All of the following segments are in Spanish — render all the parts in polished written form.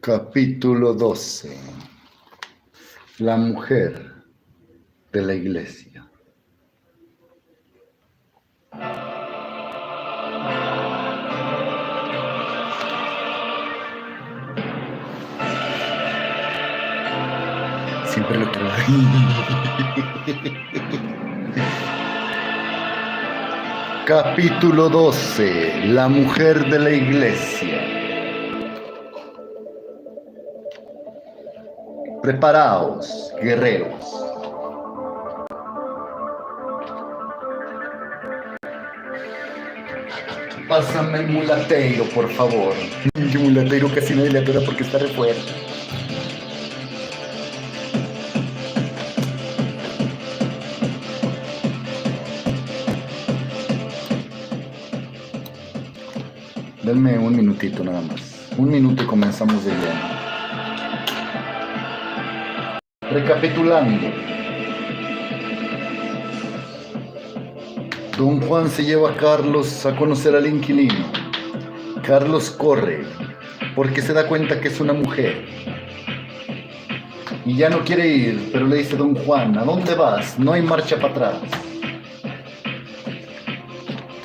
Capítulo 12. La mujer de la iglesia. Siempre lo creo. Capítulo 12. La mujer de la iglesia. Preparaos, guerreros. Pásame el mulateiro, por favor. El mulateiro casi nadie le atora porque está re fuerte. Denme un minutito nada más. Un minuto y comenzamos de lleno. Recapitulando. Don Juan se lleva a Carlos a conocer al inquilino. Carlos corre porque se da cuenta que es una mujer. Y ya no quiere ir, pero le dice Don Juan, ¿a dónde vas? No hay marcha para atrás.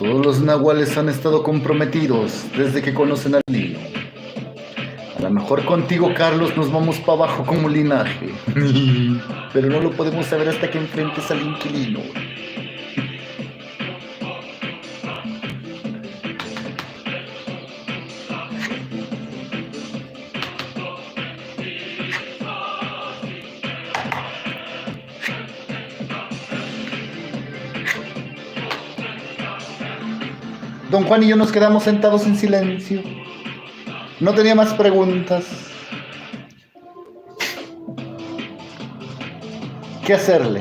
Todos los nahuales han estado comprometidos desde que conocen al niño. A lo mejor contigo, Carlos, nos vamos para abajo como linaje. Pero no lo podemos saber hasta que enfrentes al inquilino. Don Juan y yo nos quedamos sentados en silencio. No tenía más preguntas. ¿Qué hacerle?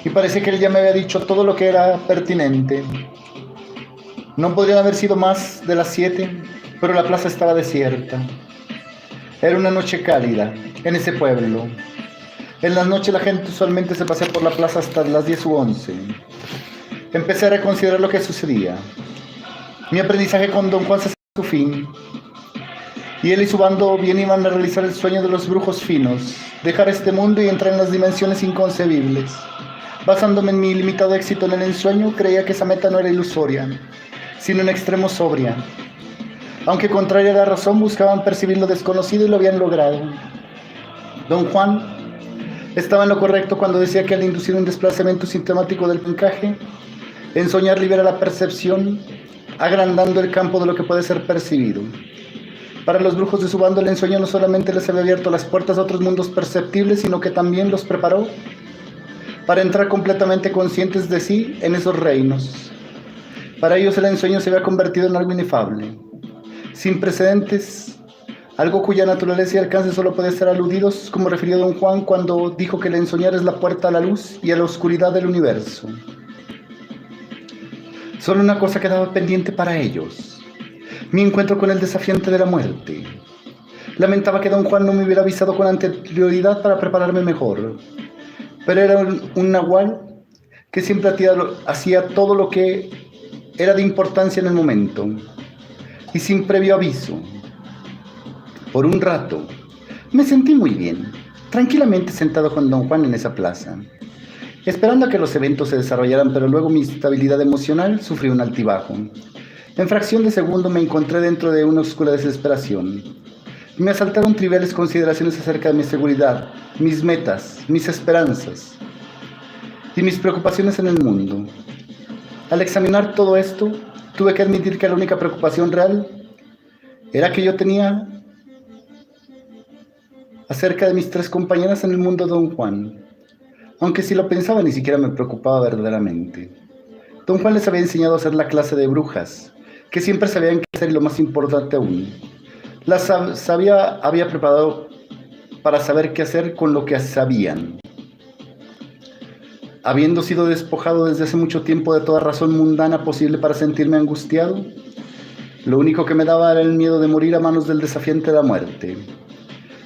Y parece que él ya me había dicho todo lo que era pertinente. No podrían haber sido más de las 7, pero la plaza estaba desierta. Era una noche cálida en ese pueblo. En las noches la gente usualmente se pasea por la plaza hasta las 10 u 11. Empecé a reconsiderar lo que sucedía. Mi aprendizaje con Don Juan se acercaba a su fin. Y él y su bando bien iban a realizar el sueño de los brujos finos, dejar este mundo y entrar en las dimensiones inconcebibles. Basándome en mi limitado éxito en el ensueño, creía que esa meta no era ilusoria, sino en extremo sobria. Aunque contraria a la razón, buscaban percibir lo desconocido y lo habían logrado. Don Juan estaba en lo correcto cuando decía que al inducir un desplazamiento sintomático del encaje, en soñar libera la percepción, agrandando el campo de lo que puede ser percibido. Para los brujos de su bando, el ensueño no solamente les había abierto las puertas a otros mundos perceptibles, sino que también los preparó para entrar completamente conscientes de sí en esos reinos. Para ellos el ensueño se había convertido en algo inefable, sin precedentes, algo cuya naturaleza y alcance solo puede ser aludidos, como refirió Don Juan cuando dijo que el ensoñar es la puerta a la luz y a la oscuridad del universo. Solo una cosa quedaba pendiente para ellos: mi encuentro con el desafiante de la muerte. Lamentaba que Don Juan no me hubiera avisado con anterioridad para prepararme mejor, pero era un nahual que siempre hacía todo lo que era de importancia en el momento y sin previo aviso. Por un rato me sentí muy bien, tranquilamente sentado con Don Juan en esa plaza, esperando a que los eventos se desarrollaran, pero luego mi estabilidad emocional sufrió un altibajo. En fracción de segundo me encontré dentro de una oscura desesperación. Me asaltaron triviales consideraciones acerca de mi seguridad, mis metas, mis esperanzas y mis preocupaciones en el mundo. Al examinar todo esto, tuve que admitir que la única preocupación real era que yo tenía acerca de mis 3 compañeras en el mundo de Don Juan. Aunque si lo pensaba ni siquiera me preocupaba verdaderamente. Don Juan les había enseñado a hacer la clase de brujas, que siempre sabían qué hacer y lo más importante aún, las había preparado para saber qué hacer con lo que sabían. Habiendo sido despojado desde hace mucho tiempo de toda razón mundana posible para sentirme angustiado, lo único que me daba era el miedo de morir a manos del desafiante de la muerte,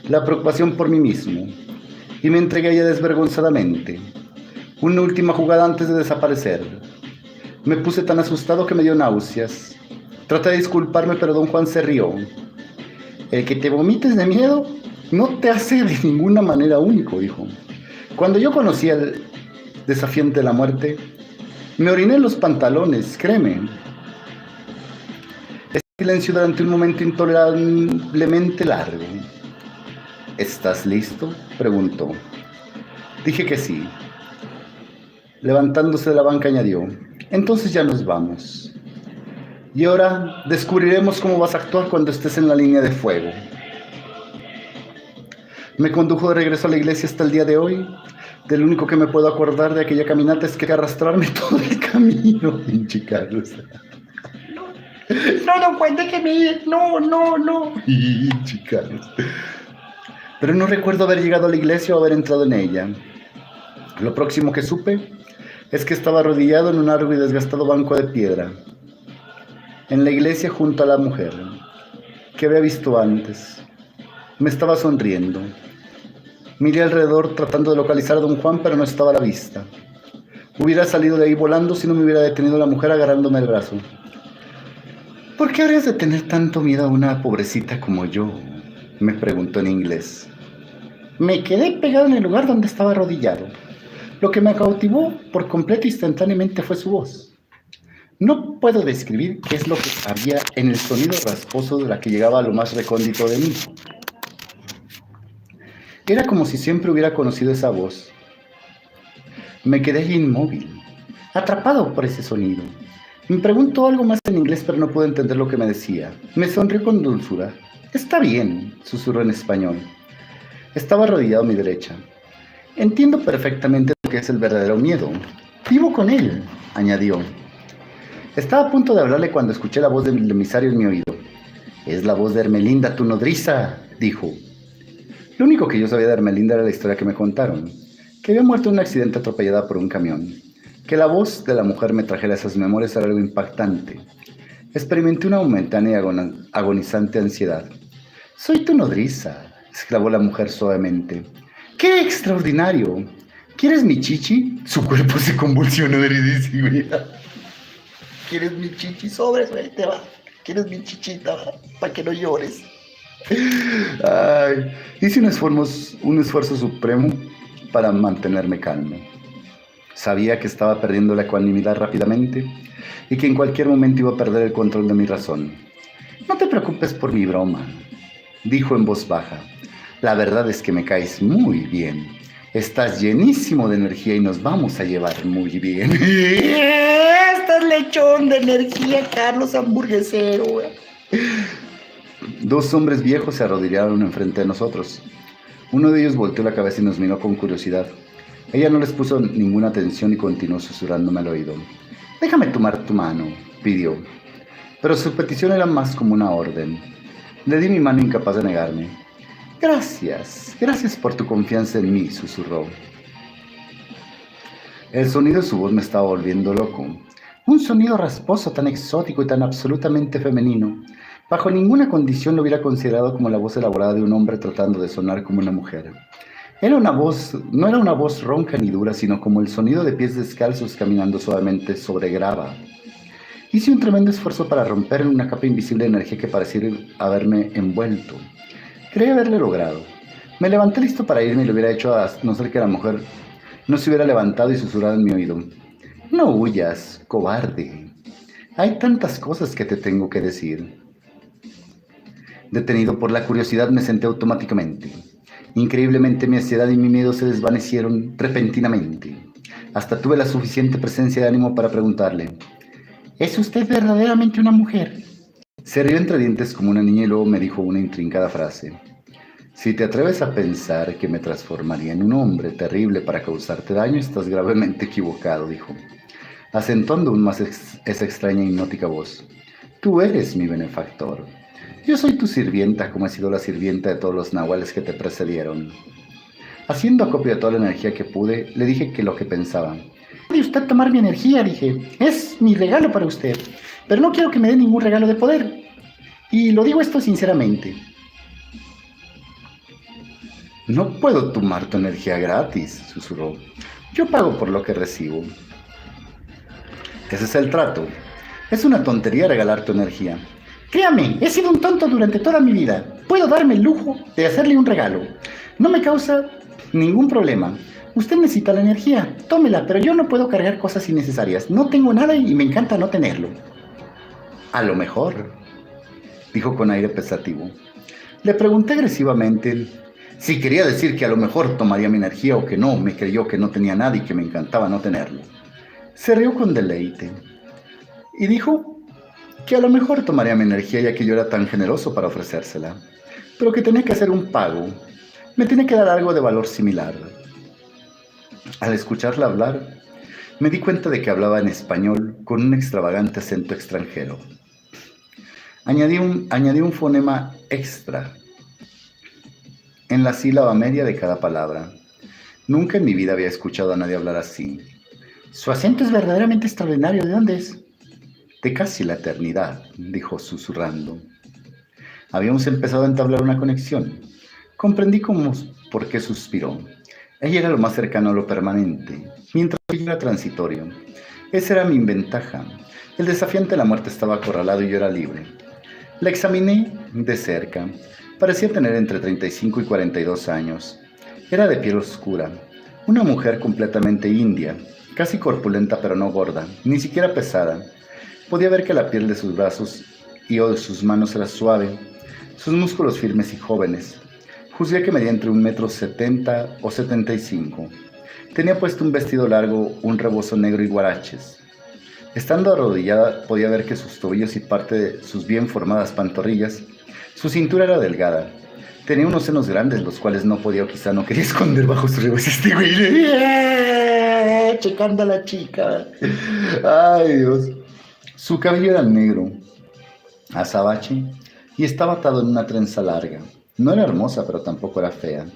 la preocupación por mí mismo, y me entregué a ella desvergonzadamente. Una última jugada antes de desaparecer. Me puse tan asustado que me dio náuseas. Traté de disculparme, pero Don Juan se rió. El que te vomites de miedo no te hace de ninguna manera único, dijo. Cuando yo conocí al desafiante de la muerte, me oriné en los pantalones, créeme. Silencio durante un momento intolerablemente largo. ¿Estás listo?, preguntó. Dije que sí. Levantándose de la banca añadió, entonces ya nos vamos. Y ahora descubriremos cómo vas a actuar cuando estés en la línea de fuego. Me condujo de regreso a la iglesia hasta el día de hoy. Del único que me puedo acordar de aquella caminata es que arrastrarme todo el camino. Pinche Carlos. No, pues déjeme ir. No. Pinche Carlos. Pero no recuerdo haber llegado a la iglesia o haber entrado en ella. Lo próximo que supe es que estaba arrodillado en un largo y desgastado banco de piedra, en la iglesia junto a la mujer que había visto antes. Me estaba sonriendo. Miré alrededor tratando de localizar a don Juan, pero no estaba a la vista. Hubiera salido de ahí volando si no me hubiera detenido la mujer agarrándome el brazo. ¿Por qué habrías de tener tanto miedo a una pobrecita como yo?, me preguntó en inglés. Me quedé pegado en el lugar donde estaba arrodillado. Lo que me cautivó por completo instantáneamente fue su voz. No puedo describir qué es lo que había en el sonido rasposo de la que llegaba a lo más recóndito de mí. Era como si siempre hubiera conocido esa voz. Me quedé inmóvil, atrapado por ese sonido. Me preguntó algo más en inglés, pero no pude entender lo que me decía. Me sonrió con dulzura. Está bien, susurró en español. Estaba arrodillado a mi derecha. Entiendo perfectamente lo que es el verdadero miedo. Vivo con él, añadió. Estaba a punto de hablarle cuando escuché la voz del emisario en mi oído. Es la voz de Ermelinda, tu nodriza, dijo. Lo único que yo sabía de Ermelinda era la historia que me contaron, que había muerto en un accidente atropellada por un camión. Que la voz de la mujer me trajera esas memorias era algo impactante. Experimenté una momentánea y agonizante ansiedad. Soy tu nodriza, exclamó la mujer suavemente. ¡Qué extraordinario! ¿Quieres mi chichi? Su cuerpo se convulsionó de risibilidad. ¿Quieres mi chichi? Sobres, güey, te va. ¿Quieres mi chichita? Para que no llores. Ay, hice un esfuerzo supremo para mantenerme calmo. Sabía que estaba perdiendo la ecuanimidad rápidamente y que en cualquier momento iba a perder el control de mi razón. No te preocupes por mi broma, dijo en voz baja. La verdad es que me caes muy bien. Estás llenísimo de energía y nos vamos a llevar muy bien. Estás lechón de energía, Carlos hamburguesero. Dos hombres viejos se arrodillaron enfrente de nosotros. Uno de ellos volteó la cabeza y nos miró con curiosidad. Ella no les puso ninguna atención y continuó susurrándome al oído. Déjame tomar tu mano, pidió. Pero su petición era más como una orden. Le di mi mano incapaz de negarme. Gracias por tu confianza en mí, susurró. El sonido de su voz me estaba volviendo loco. Un sonido rasposo tan exótico y tan absolutamente femenino. Bajo ninguna condición lo hubiera considerado como la voz elaborada de un hombre tratando de sonar como una mujer. No era una voz ronca ni dura, sino como el sonido de pies descalzos caminando suavemente sobre grava. Hice un tremendo esfuerzo para romper en una capa invisible de energía que parecía haberme envuelto. Creí haberle logrado. Me levanté listo para irme y lo hubiera hecho a no ser que la mujer no se hubiera levantado y susurrado en mi oído. No huyas, cobarde. Hay tantas cosas que te tengo que decir. Detenido por la curiosidad me senté automáticamente. Increíblemente mi ansiedad y mi miedo se desvanecieron repentinamente. Hasta tuve la suficiente presencia de ánimo para preguntarle. ¿Es usted verdaderamente una mujer? Se rió entre dientes como una niña y luego me dijo una intrincada frase. Si te atreves a pensar que me transformaría en un hombre terrible para causarte daño, estás gravemente equivocado, dijo, acentuando aún más esa extraña e hipnótica voz. Tú eres mi benefactor. Yo soy tu sirvienta, como he sido la sirvienta de todos los nahuales que te precedieron. Haciendo acopio de toda la energía que pude, le dije que lo que pensaba. ¿Puede usted tomar mi energía? Dije. Es mi regalo para usted. Pero no quiero que me dé ningún regalo de poder. Y lo digo esto sinceramente. No puedo tomar tu energía gratis, susurró. Yo pago por lo que recibo. Ese es el trato. Es una tontería regalar tu energía. Créame, he sido un tonto durante toda mi vida. puedo darme el lujo de hacerle un regalo. No me causa ningún problema. Usted necesita la energía, tómela, pero yo no puedo cargar cosas innecesarias. No tengo nada y me encanta no tenerlo. A lo mejor, dijo con aire pensativo. Le pregunté agresivamente si quería decir que a lo mejor tomaría mi energía o que no, me creyó que no tenía nada y que me encantaba no tenerlo. Se rió con deleite y dijo que a lo mejor tomaría mi energía ya que yo era tan generoso para ofrecérsela, pero que tenía que hacer un pago, me tenía que dar algo de valor similar. Al escucharla hablar, me di cuenta de que hablaba en español con un extravagante acento extranjero. Añadí un fonema extra en la sílaba media de cada palabra. Nunca en mi vida había escuchado a nadie hablar así. Su acento es verdaderamente extraordinario. ¿De dónde es? De casi la eternidad, dijo susurrando. Habíamos empezado a entablar una conexión. Comprendí por qué suspiró. Ella era lo más cercano a lo permanente, mientras que yo era transitorio. Esa era mi ventaja. El desafiante de la muerte estaba acorralado y yo era libre. La examiné de cerca. Parecía tener entre 35 y 42 años. Era de piel oscura, una mujer completamente india, casi corpulenta pero no gorda, ni siquiera pesada. Podía ver que la piel de sus brazos y de sus manos era suave, sus músculos firmes y jóvenes. Juzgué que medía entre 1,70 m o 75. Tenía puesto un vestido largo, un rebozo negro y guaraches. Estando arrodillada podía ver que sus tobillos y parte de sus bien formadas pantorrillas, su cintura era delgada. Tenía unos senos grandes, los cuales no podía o quizá no quería esconder bajo su rebozo. Este güey, checando a la chica. Ay, Dios. Su cabello era negro, azabache, y estaba atado en una trenza larga. No era hermosa, pero tampoco era fea.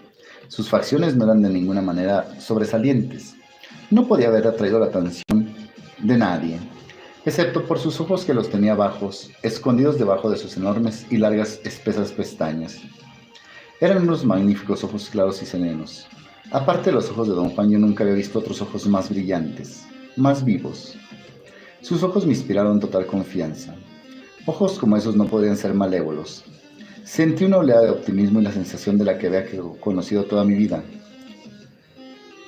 Sus facciones no eran de ninguna manera sobresalientes. No podía haber atraído la atención de nadie, excepto por sus ojos que los tenía bajos, escondidos debajo de sus enormes y largas espesas pestañas. Eran unos magníficos ojos claros y serenos. Aparte de los ojos de don Juan, yo nunca había visto otros ojos más brillantes, más vivos. Sus ojos me inspiraron total confianza. Ojos como esos no podrían ser malévolos. Sentí una oleada de optimismo y la sensación de la que había conocido toda mi vida.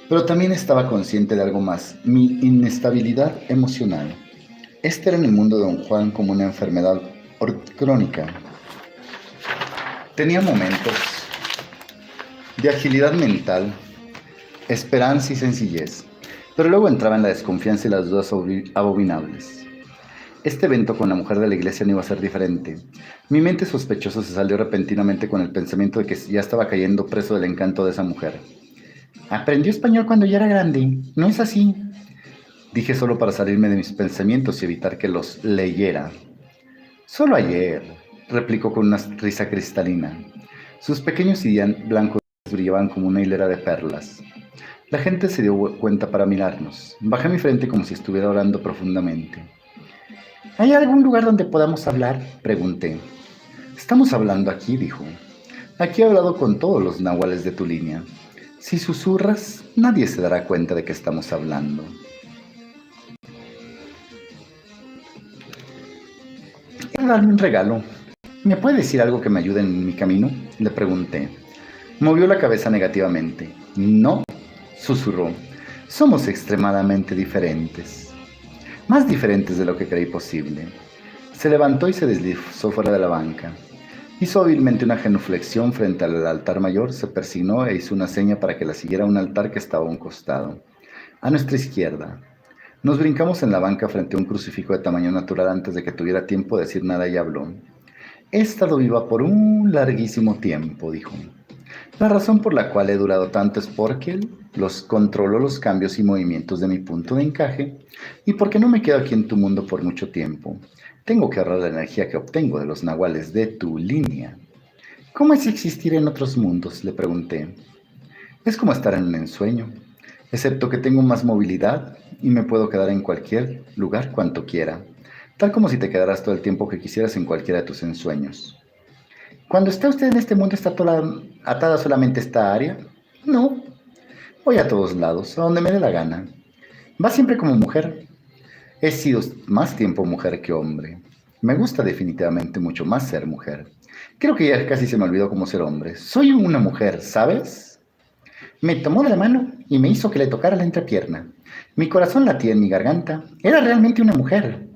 Pero también estaba consciente de algo más, mi inestabilidad emocional. Este era en el mundo de don Juan como una enfermedad crónica. Tenía momentos de agilidad mental, esperanza y sencillez, pero luego entraba en la desconfianza y las dudas abominables. Este evento con la mujer de la iglesia no iba a ser diferente. Mi mente sospechosa se salió repentinamente con el pensamiento de que ya estaba cayendo preso del encanto de esa mujer. Aprendió español cuando ya era grande, ¿no es así? Dije solo para salirme de mis pensamientos y evitar que los leyera. Solo ayer, replicó con una risa cristalina. Sus pequeños y blancos brillaban como una hilera de perlas. La gente se dio cuenta para mirarnos. Bajé mi frente como si estuviera orando profundamente. ¿Hay algún lugar donde podamos hablar?, pregunté. Estamos hablando aquí, dijo. Aquí he hablado con todos los nahuales de tu línea. Si susurras, nadie se dará cuenta de que estamos hablando. Quiero darme un regalo. ¿Me puede decir algo que me ayude en mi camino?, le pregunté. Movió la cabeza negativamente. No, susurró. Somos extremadamente diferentes. Más diferentes de lo que creí posible. Se levantó y se deslizó fuera de la banca. Hizo hábilmente una genuflexión frente al altar mayor, se persignó e hizo una seña para que la siguiera a un altar que estaba a un costado, a nuestra izquierda. Nos brincamos en la banca frente a un crucifijo de tamaño natural antes de que tuviera tiempo de decir nada y habló. He estado viva por un larguísimo tiempo, dijo. La razón por la cual he durado tanto es porque él controló los cambios y movimientos de mi punto de encaje y porque no me quedo aquí en tu mundo por mucho tiempo. Tengo que ahorrar la energía que obtengo de los nahuales de tu línea. ¿Cómo es existir en otros mundos?, le pregunté. Es como estar en un ensueño, excepto que tengo más movilidad y me puedo quedar en cualquier lugar cuanto quiera, tal como si te quedaras todo el tiempo que quisieras en cualquiera de tus ensueños. Cuando está usted en este mundo, ¿está atada solamente a esta área? No. Voy a todos lados, a donde me dé la gana. Va siempre como mujer. He sido más tiempo mujer que hombre. Me gusta definitivamente mucho más ser mujer. Creo que ya casi se me olvidó cómo ser hombre. Soy una mujer, ¿sabes? Me tomó de la mano y me hizo que le tocara la entrepierna. Mi corazón latía en mi garganta. Era realmente una mujer.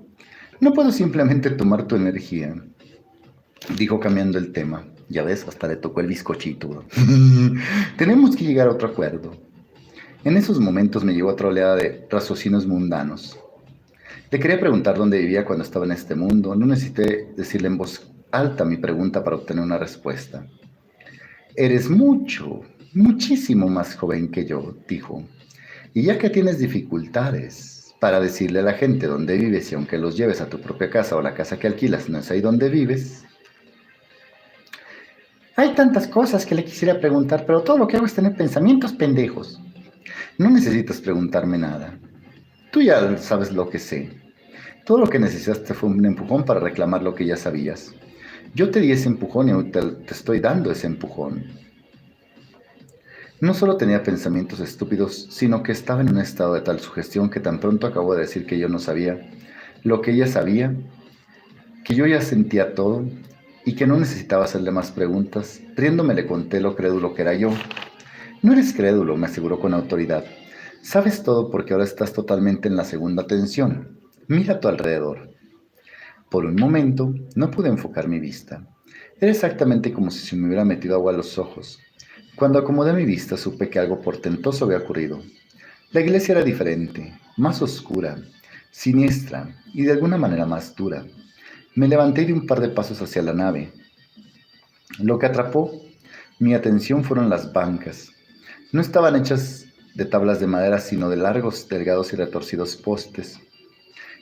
No puedo simplemente tomar tu energía, dijo cambiando el tema. Ya ves, hasta le tocó el bizcochito. Tenemos que llegar a otro acuerdo. En esos momentos me llegó otra oleada de raciocinios mundanos. Le quería preguntar dónde vivía cuando estaba en este mundo. No necesité decirle en voz alta mi pregunta para obtener una respuesta. Eres muchísimo más joven que yo, dijo. Y ya que tienes dificultades para decirle a la gente dónde vives y aunque los lleves a tu propia casa o la casa que alquilas no es ahí donde vives, hay tantas cosas que le quisiera preguntar, pero todo lo que hago es tener pensamientos pendejos. No necesitas preguntarme nada. Tú ya sabes lo que sé. Todo lo que necesitaste fue un empujón para reclamar lo que ya sabías. Yo te di ese empujón y hoy te estoy dando ese empujón. No solo tenía pensamientos estúpidos, sino que estaba en un estado de tal sugestión que tan pronto acabó de decir que yo no sabía lo que ella sabía, que yo ya sentía todo y que no necesitaba hacerle más preguntas. Riéndome le conté lo crédulo que era yo. No eres crédulo, me aseguró con autoridad. Sabes todo porque ahora estás totalmente en la segunda tensión. Mira a tu alrededor. Por un momento no pude enfocar mi vista. Era exactamente como si se me hubiera metido agua a los ojos. Cuando acomodé mi vista supe que algo portentoso había ocurrido. La iglesia era diferente, más oscura, siniestra y de alguna manera más dura. Me levanté y di un par de pasos hacia la nave. Lo que atrapó mi atención fueron las bancas. No estaban hechas de tablas de madera, sino de largos, delgados y retorcidos postes.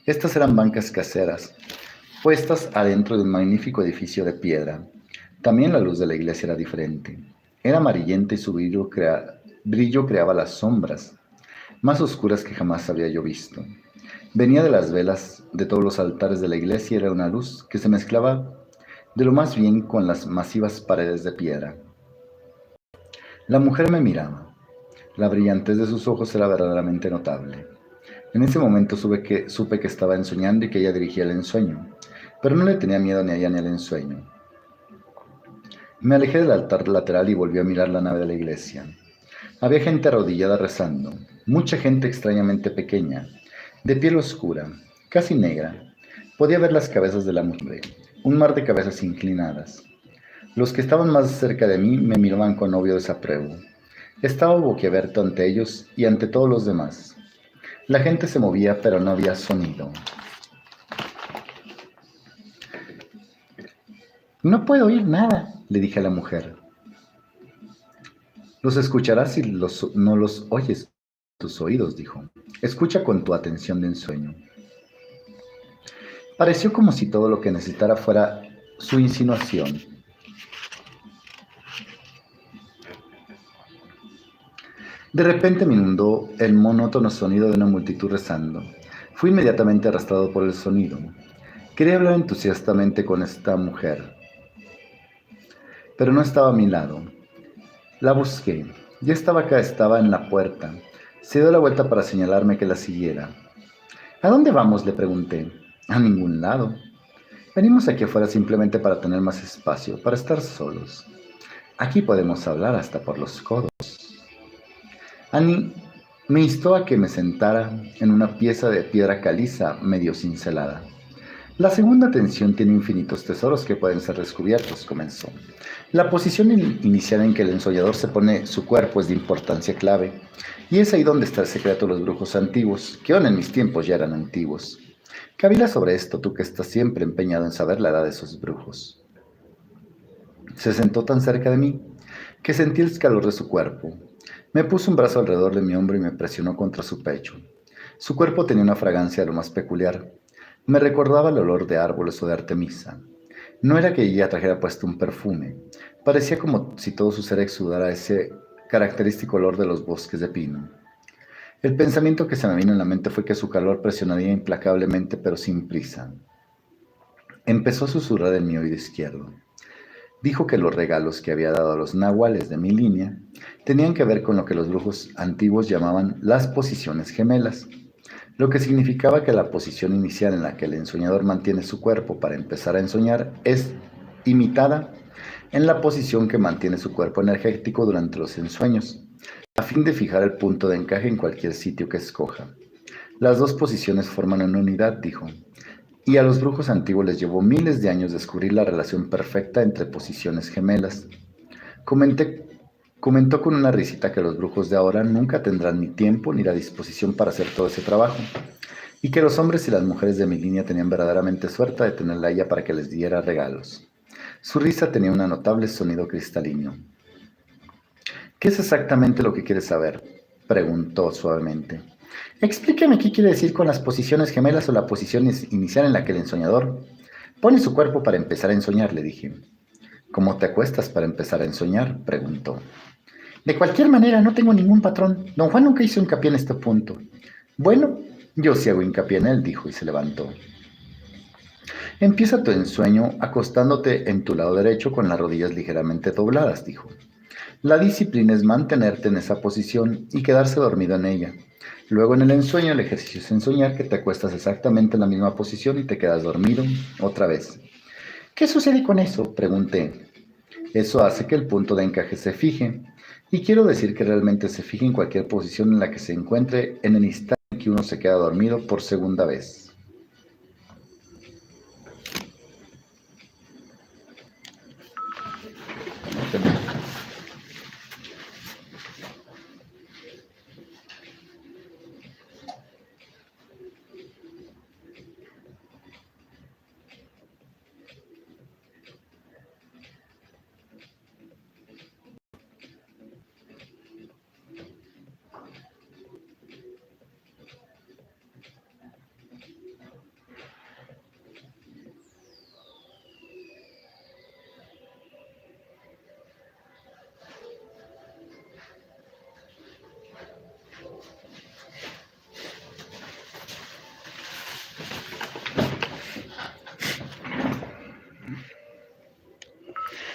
Estas eran bancas caseras, puestas adentro de un magnífico edificio de piedra. También la luz de la iglesia era diferente. Era amarillenta y su brillo creaba las sombras, más oscuras que jamás había yo visto. Venía de las velas de todos los altares de la iglesia y era una luz que se mezclaba de lo más bien con las masivas paredes de piedra. La mujer me miraba. La brillantez de sus ojos era verdaderamente notable. En ese momento supe que estaba ensoñando y que ella dirigía el ensueño, pero no le tenía miedo ni a ella ni al ensueño. Me alejé del altar lateral y volví a mirar la nave de la iglesia. Había gente arrodillada rezando, mucha gente extrañamente pequeña, de piel oscura, casi negra. Podía ver las cabezas de la mujer, un mar de cabezas inclinadas. Los que estaban más cerca de mí me miraban con obvio desapruebo. Estaba boquiabierto ante ellos y ante todos los demás. La gente se movía, pero no había sonido. No puedo oír nada, le dije a la mujer. Los escucharás si no los oyes tus oídos, dijo. Escucha con tu atención de ensueño. Pareció como si todo lo que necesitara fuera su insinuación. De repente me inundó el monótono sonido de una multitud rezando. Fui inmediatamente arrastrado por el sonido. Quería hablar entusiastamente con esta mujer, pero no estaba a mi lado. La busqué. Ya estaba acá, estaba en la puerta. Se dio la vuelta para señalarme que la siguiera. ¿A dónde vamos?, le pregunté. A ningún lado. Venimos aquí afuera simplemente para tener más espacio, para estar solos. Aquí podemos hablar hasta por los codos. Annie me instó a que me sentara en una pieza de piedra caliza medio cincelada. La segunda tensión tiene infinitos tesoros que pueden ser descubiertos, comenzó. La posición inicial en que el ensollador se pone su cuerpo es de importancia clave, y es ahí donde está el secreto de los brujos antiguos, que aún en mis tiempos ya eran antiguos. Cavila sobre esto, tú que estás siempre empeñado en saber la edad de esos brujos. Se sentó tan cerca de mí que sentí el calor de su cuerpo. Me puso un brazo alrededor de mi hombro y me presionó contra su pecho. Su cuerpo tenía una fragancia de lo más peculiar. Me recordaba el olor de árboles o de Artemisa. No era que ella trajera puesto un perfume. Parecía como si todo su ser exudara ese característico olor de los bosques de pino. El pensamiento que se me vino en la mente fue que su calor presionaría implacablemente, pero sin prisa. Empezó a susurrar en mi oído izquierdo. Dijo que los regalos que había dado a los nahuales de mi línea tenían que ver con lo que los brujos antiguos llamaban las posiciones gemelas, lo que significaba que la posición inicial en la que el ensoñador mantiene su cuerpo para empezar a ensoñar es imitada en la posición que mantiene su cuerpo energético durante los ensueños, a fin de fijar el punto de encaje en cualquier sitio que escoja. Las dos posiciones forman una unidad, dijo, y a los brujos antiguos les llevó miles de años descubrir la relación perfecta entre posiciones gemelas. Comentó con una risita que los brujos de ahora nunca tendrán ni tiempo ni la disposición para hacer todo ese trabajo, y que los hombres y las mujeres de mi línea tenían verdaderamente suerte de tenerla a ella para que les diera regalos. Su risa tenía un notable sonido cristalino. ¿Qué es exactamente lo que quieres saber?, preguntó suavemente. Explíqueme qué quiere decir con las posiciones gemelas o la posición inicial en la que el ensoñador pone su cuerpo para empezar a ensoñar, le dije. ¿Cómo te acuestas para empezar a ensoñar?, preguntó. De cualquier manera, no tengo ningún patrón. Don Juan nunca hizo hincapié en este punto. Bueno, yo sí hago hincapié en él, dijo y se levantó. Empieza tu ensueño acostándote en tu lado derecho con las rodillas ligeramente dobladas, dijo. La disciplina es mantenerte en esa posición y quedarse dormido en ella. Luego en el ensueño el ejercicio es ensoñar que te acuestas exactamente en la misma posición y te quedas dormido otra vez. ¿Qué sucede con eso?, pregunté. Eso hace que el punto de encaje se fije, y quiero decir que realmente se fije en cualquier posición en la que se encuentre en el instante en que uno se queda dormido por segunda vez.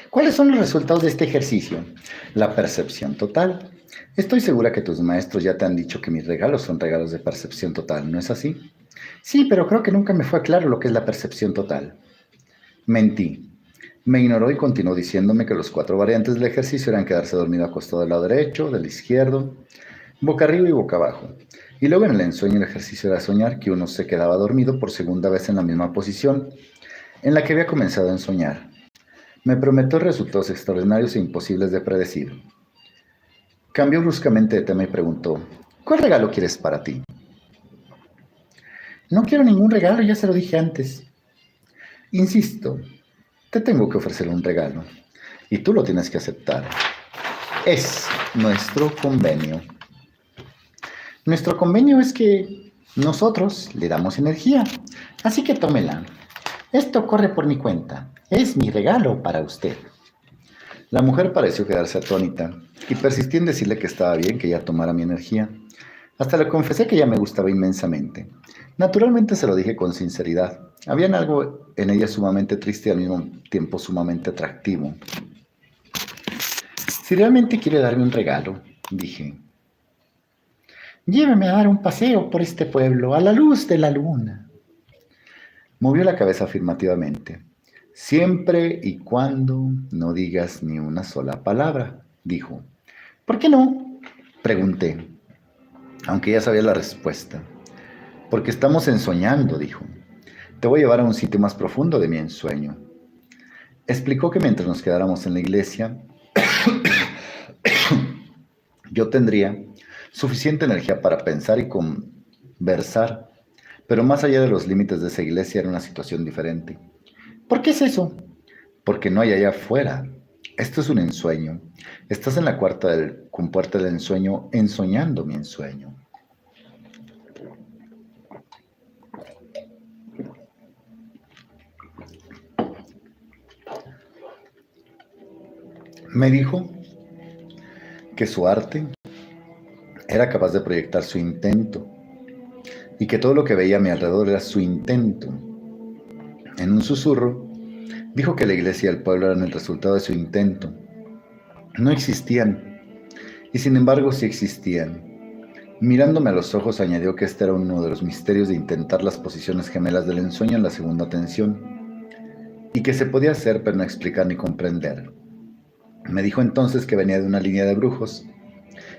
¿Cuáles son los resultados de este ejercicio? La percepción total. Estoy segura que tus maestros ya te han dicho que mis regalos son regalos de percepción total, ¿no es así? Sí, pero creo que nunca me fue claro lo que es la percepción total. Mentí. Me ignoró y continuó diciéndome que los 4 variantes del ejercicio eran quedarse dormido acostado del lado derecho, del izquierdo, boca arriba y boca abajo. Y luego en el ensueño el ejercicio era soñar que uno se quedaba dormido por segunda vez en la misma posición en la que había comenzado a ensoñar. Me prometió resultados extraordinarios e imposibles de predecir. Cambió bruscamente de tema y preguntó, ¿cuál regalo quieres para ti? No quiero ningún regalo, ya se lo dije antes. Insisto, te tengo que ofrecer un regalo y tú lo tienes que aceptar. Es nuestro convenio. Nuestro convenio es que nosotros le damos energía, así que tómela. Esto corre por mi cuenta. Es mi regalo para usted. La mujer pareció quedarse atónita y persistí en decirle que estaba bien que ella tomara mi energía. Hasta le confesé que ella me gustaba inmensamente. Naturalmente se lo dije con sinceridad. Había algo en ella sumamente triste y al mismo tiempo sumamente atractivo. Si realmente quiere darme un regalo, dije, lléveme a dar un paseo por este pueblo a la luz de la luna. Movió la cabeza afirmativamente. Siempre y cuando no digas ni una sola palabra, dijo. ¿Por qué no?, pregunté, aunque ya sabía la respuesta. Porque estamos ensoñando, dijo. Te voy a llevar a un sitio más profundo de mi ensueño. Explicó que mientras nos quedáramos en la iglesia, yo tendría suficiente energía para pensar y conversar, pero más allá de los límites de esa iglesia era una situación diferente. ¿Por qué es eso? Porque no hay allá afuera. Esto es un ensueño. Estás en la compuerta del ensueño, ensoñando mi ensueño. Me dijo que su arte era capaz de proyectar su intento y que todo lo que veía a mi alrededor era su intento. En un susurro, dijo que la iglesia y el pueblo eran el resultado de su intento. No existían, y sin embargo sí existían. Mirándome a los ojos, añadió que este era uno de los misterios de intentar las posiciones gemelas del ensueño en la segunda tensión. y que se podía hacer pero no explicar ni comprender. Me dijo entonces que venía de una línea de brujos,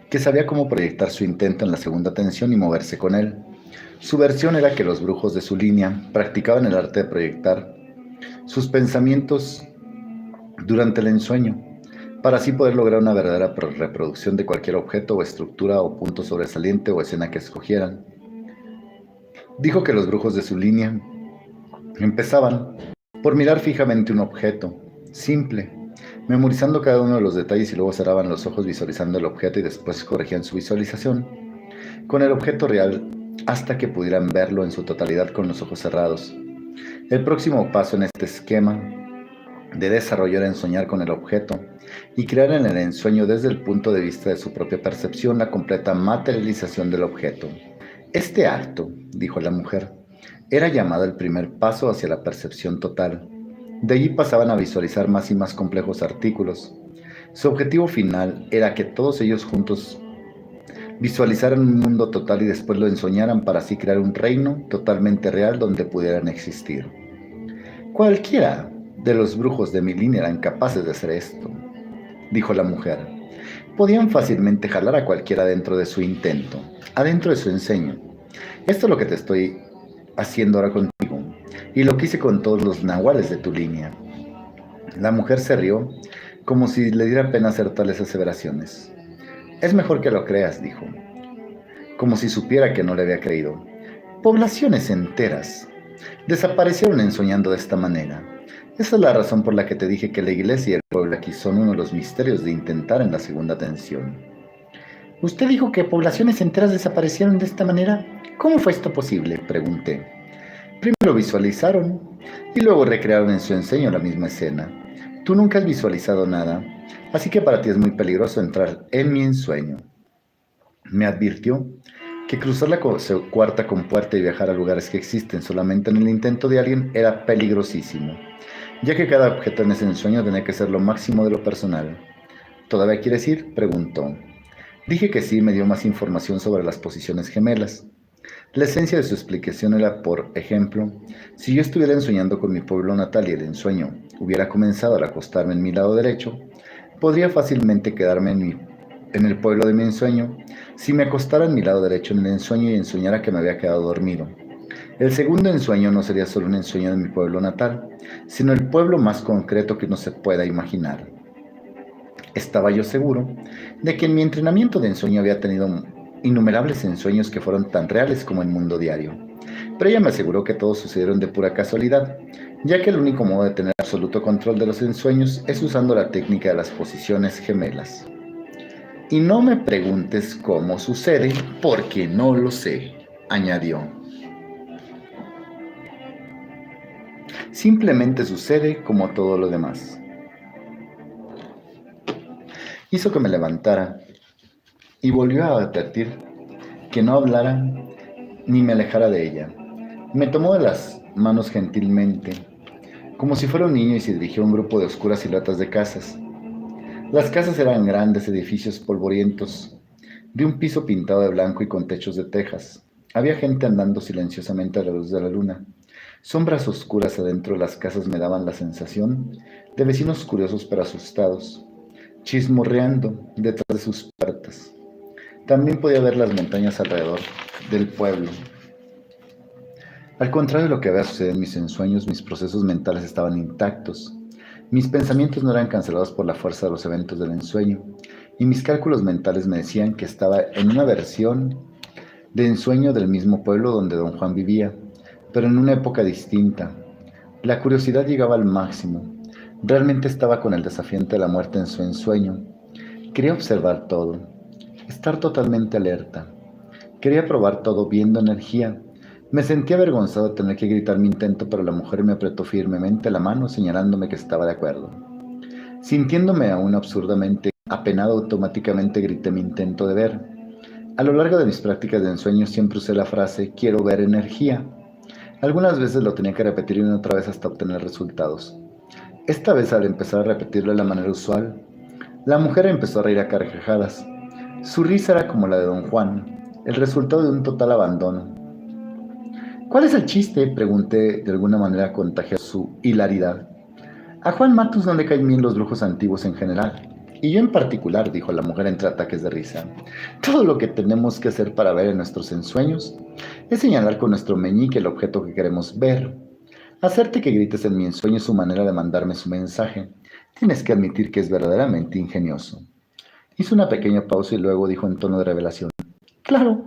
que sabía cómo proyectar su intento en la segunda tensión y moverse con él. Su versión era que los brujos de su línea practicaban el arte de proyectar sus pensamientos durante el ensueño, para así poder lograr una verdadera reproducción de cualquier objeto o estructura o punto sobresaliente o escena que escogieran. Dijo que los brujos de su línea empezaban por mirar fijamente un objeto, simple, memorizando cada uno de los detalles y luego cerraban los ojos visualizando el objeto y después corregían su visualización con el objeto real hasta que pudieran verlo en su totalidad con los ojos cerrados. El próximo paso en este esquema de desarrollo era ensoñar con el objeto y crear en el ensueño desde el punto de vista de su propia percepción la completa materialización del objeto. Este acto, dijo la mujer, era llamado el primer paso hacia la percepción total. De allí pasaban a visualizar más y más complejos artículos. Su objetivo final era que todos ellos juntos visualizaran un mundo total y después lo ensoñaran para así crear un reino totalmente real donde pudieran existir. Cualquiera de los brujos de mi línea eran capaces de hacer esto, dijo la mujer. Podían fácilmente jalar a cualquiera dentro de su intento, adentro de su enseño. Esto es lo que te estoy haciendo ahora contigo, y lo que hice con todos los nahuales de tu línea. La mujer se rió, como si le diera pena hacer tales aseveraciones. Es mejor que lo creas, dijo, como si supiera que no le había creído. Poblaciones enteras desaparecieron ensoñando de esta manera. Esa es la razón por la que te dije que la iglesia y el pueblo aquí son uno de los misterios de intentar en la segunda tensión. ¿Usted dijo que poblaciones enteras desaparecieron de esta manera? ¿Cómo fue esto posible?, pregunté. Primero visualizaron y luego recrearon en su enseño la misma escena. Tú nunca has visualizado nada, así que para ti es muy peligroso entrar en mi ensueño. Me advirtió que cruzar la cuarta compuerta y viajar a lugares que existen solamente en el intento de alguien era peligrosísimo, ya que cada objeto en ese ensueño tenía que ser lo máximo de lo personal. ¿Todavía quieres ir?, preguntó. Dije que sí, y me dio más información sobre las posiciones gemelas. La esencia de su explicación era, por ejemplo, si yo estuviera ensoñando con mi pueblo natal y el ensueño hubiera comenzado al acostarme en mi lado derecho, podría fácilmente quedarme en el pueblo de mi ensueño si me acostara en mi lado derecho en el ensueño y ensoñara que me había quedado dormido. El segundo ensueño no sería solo un ensueño de mi pueblo natal, sino el pueblo más concreto que no se pueda imaginar. Estaba yo seguro de que en mi entrenamiento de ensueño había tenido innumerables ensueños que fueron tan reales como el mundo diario, pero ella me aseguró que todos sucedieron de pura casualidad, ya que el único modo de tener absoluto control de los ensueños es usando la técnica de las posiciones gemelas. Y no me preguntes cómo sucede, porque no lo sé, añadió. Simplemente sucede como todo lo demás. Hizo que me levantara y volvió a advertir que no hablara ni me alejara de ella. Me tomó de las manos gentilmente, como si fuera un niño, y se dirigió a un grupo de oscuras siluetas de casas. Las casas eran grandes edificios polvorientos, de un piso pintado de blanco y con techos de tejas. Había gente andando silenciosamente a la luz de la luna. Sombras oscuras adentro de las casas me daban la sensación de vecinos curiosos pero asustados, chismorreando detrás de sus puertas. También podía ver las montañas alrededor del pueblo. Al contrario de lo que había sucedido en mis ensueños, mis procesos mentales estaban intactos. Mis pensamientos no eran cancelados por la fuerza de los eventos del ensueño, y mis cálculos mentales me decían que estaba en una versión de ensueño del mismo pueblo donde don Juan vivía, pero en una época distinta. La curiosidad llegaba al máximo. Realmente estaba con el desafiante de la muerte en su ensueño. Quería observar todo, estar totalmente alerta. Quería probar todo viendo energía. Me sentía avergonzado de tener que gritar mi intento, pero la mujer me apretó firmemente la mano, señalándome que estaba de acuerdo. Sintiéndome aún absurdamente apenado, automáticamente grité mi intento de ver. A lo largo de mis prácticas de ensueño siempre usé la frase «quiero ver energía». Algunas veces lo tenía que repetir una y otra vez hasta obtener resultados. Esta vez, al empezar a repetirlo de la manera usual, la mujer empezó a reír a carcajadas. Su risa era como la de don Juan, el resultado de un total abandono. ¿Cuál es el chiste?, pregunté, de alguna manera contagiar su hilaridad. A Juan Matus no le caen bien los brujos antiguos en general. Y yo en particular, dijo la mujer entre ataques de risa. Todo lo que tenemos que hacer para ver en nuestros ensueños es señalar con nuestro meñique el objeto que queremos ver. Hacerte que grites en mi ensueño es su manera de mandarme su mensaje. Tienes que admitir que es verdaderamente ingenioso. Hizo una pequeña pausa y luego dijo en tono de revelación. Claro,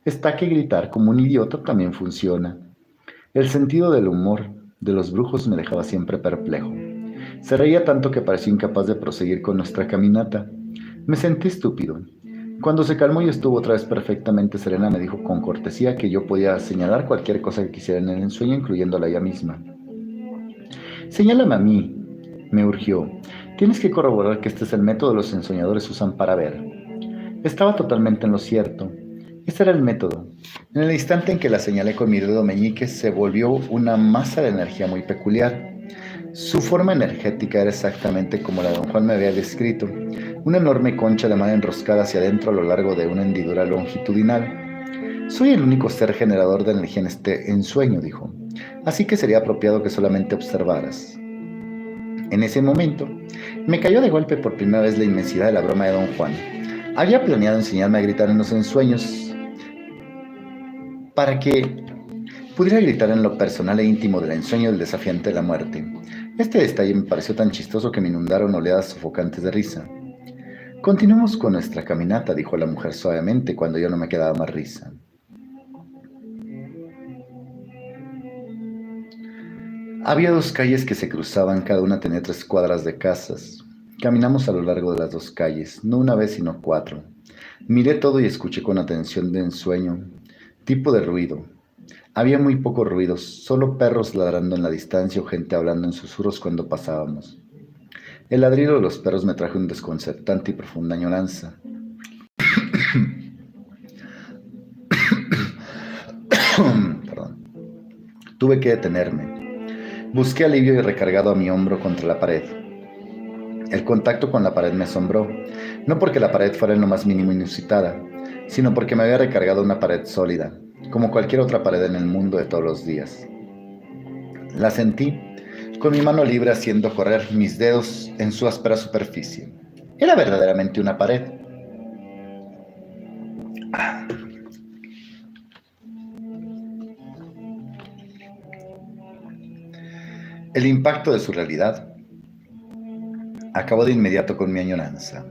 está que gritar como un idiota también funciona. El sentido del humor de los brujos me dejaba siempre perplejo. Se reía tanto que parecía incapaz de proseguir con nuestra caminata. Me sentí estúpido. Cuando se calmó y estuvo otra vez perfectamente serena, me dijo con cortesía que yo podía señalar cualquier cosa que quisiera en el ensueño, incluyéndola ella misma. Señálame a mí, me urgió. Tienes que corroborar que este es el método que los ensoñadores usan para ver. Estaba totalmente en lo cierto. Ese era el método. En el instante en que la señalé con mi dedo meñique, se volvió una masa de energía muy peculiar. Su forma energética era exactamente como la de don Juan me había descrito, una enorme concha de madera enroscada hacia adentro a lo largo de una hendidura longitudinal. Soy el único ser generador de energía en este ensueño, dijo, así que sería apropiado que solamente observaras. En ese momento, me cayó de golpe por primera vez la inmensidad de la broma de don Juan. Había planeado enseñarme a gritar en los ensueños para que pudiera gritar en lo personal e íntimo del ensueño del desafiante de la muerte. Este detalle me pareció tan chistoso que me inundaron oleadas sofocantes de risa. Continuemos con nuestra caminata, dijo la mujer suavemente cuando ya no me quedaba más risa. Había dos calles que se cruzaban, cada una tenía 3 cuadras de casas. Caminamos a lo largo de las 2 calles, no una vez sino 4. Miré todo y escuché con atención de ensueño, tipo de ruido. Había muy pocos ruidos, solo perros ladrando en la distancia o gente hablando en susurros cuando pasábamos. El ladrido de los perros me trajo una desconcertante y profunda añoranza. Perdón. Tuve que detenerme. Busqué alivio y recargado a mi hombro contra la pared. El contacto con la pared me asombró, no porque la pared fuera en lo más mínimo inusitada, sino porque me había recargado una pared sólida, como cualquier otra pared en el mundo de todos los días. La sentí con mi mano libre haciendo correr mis dedos en su áspera superficie. Era verdaderamente una pared. El impacto de su realidad acabó de inmediato con mi añoranza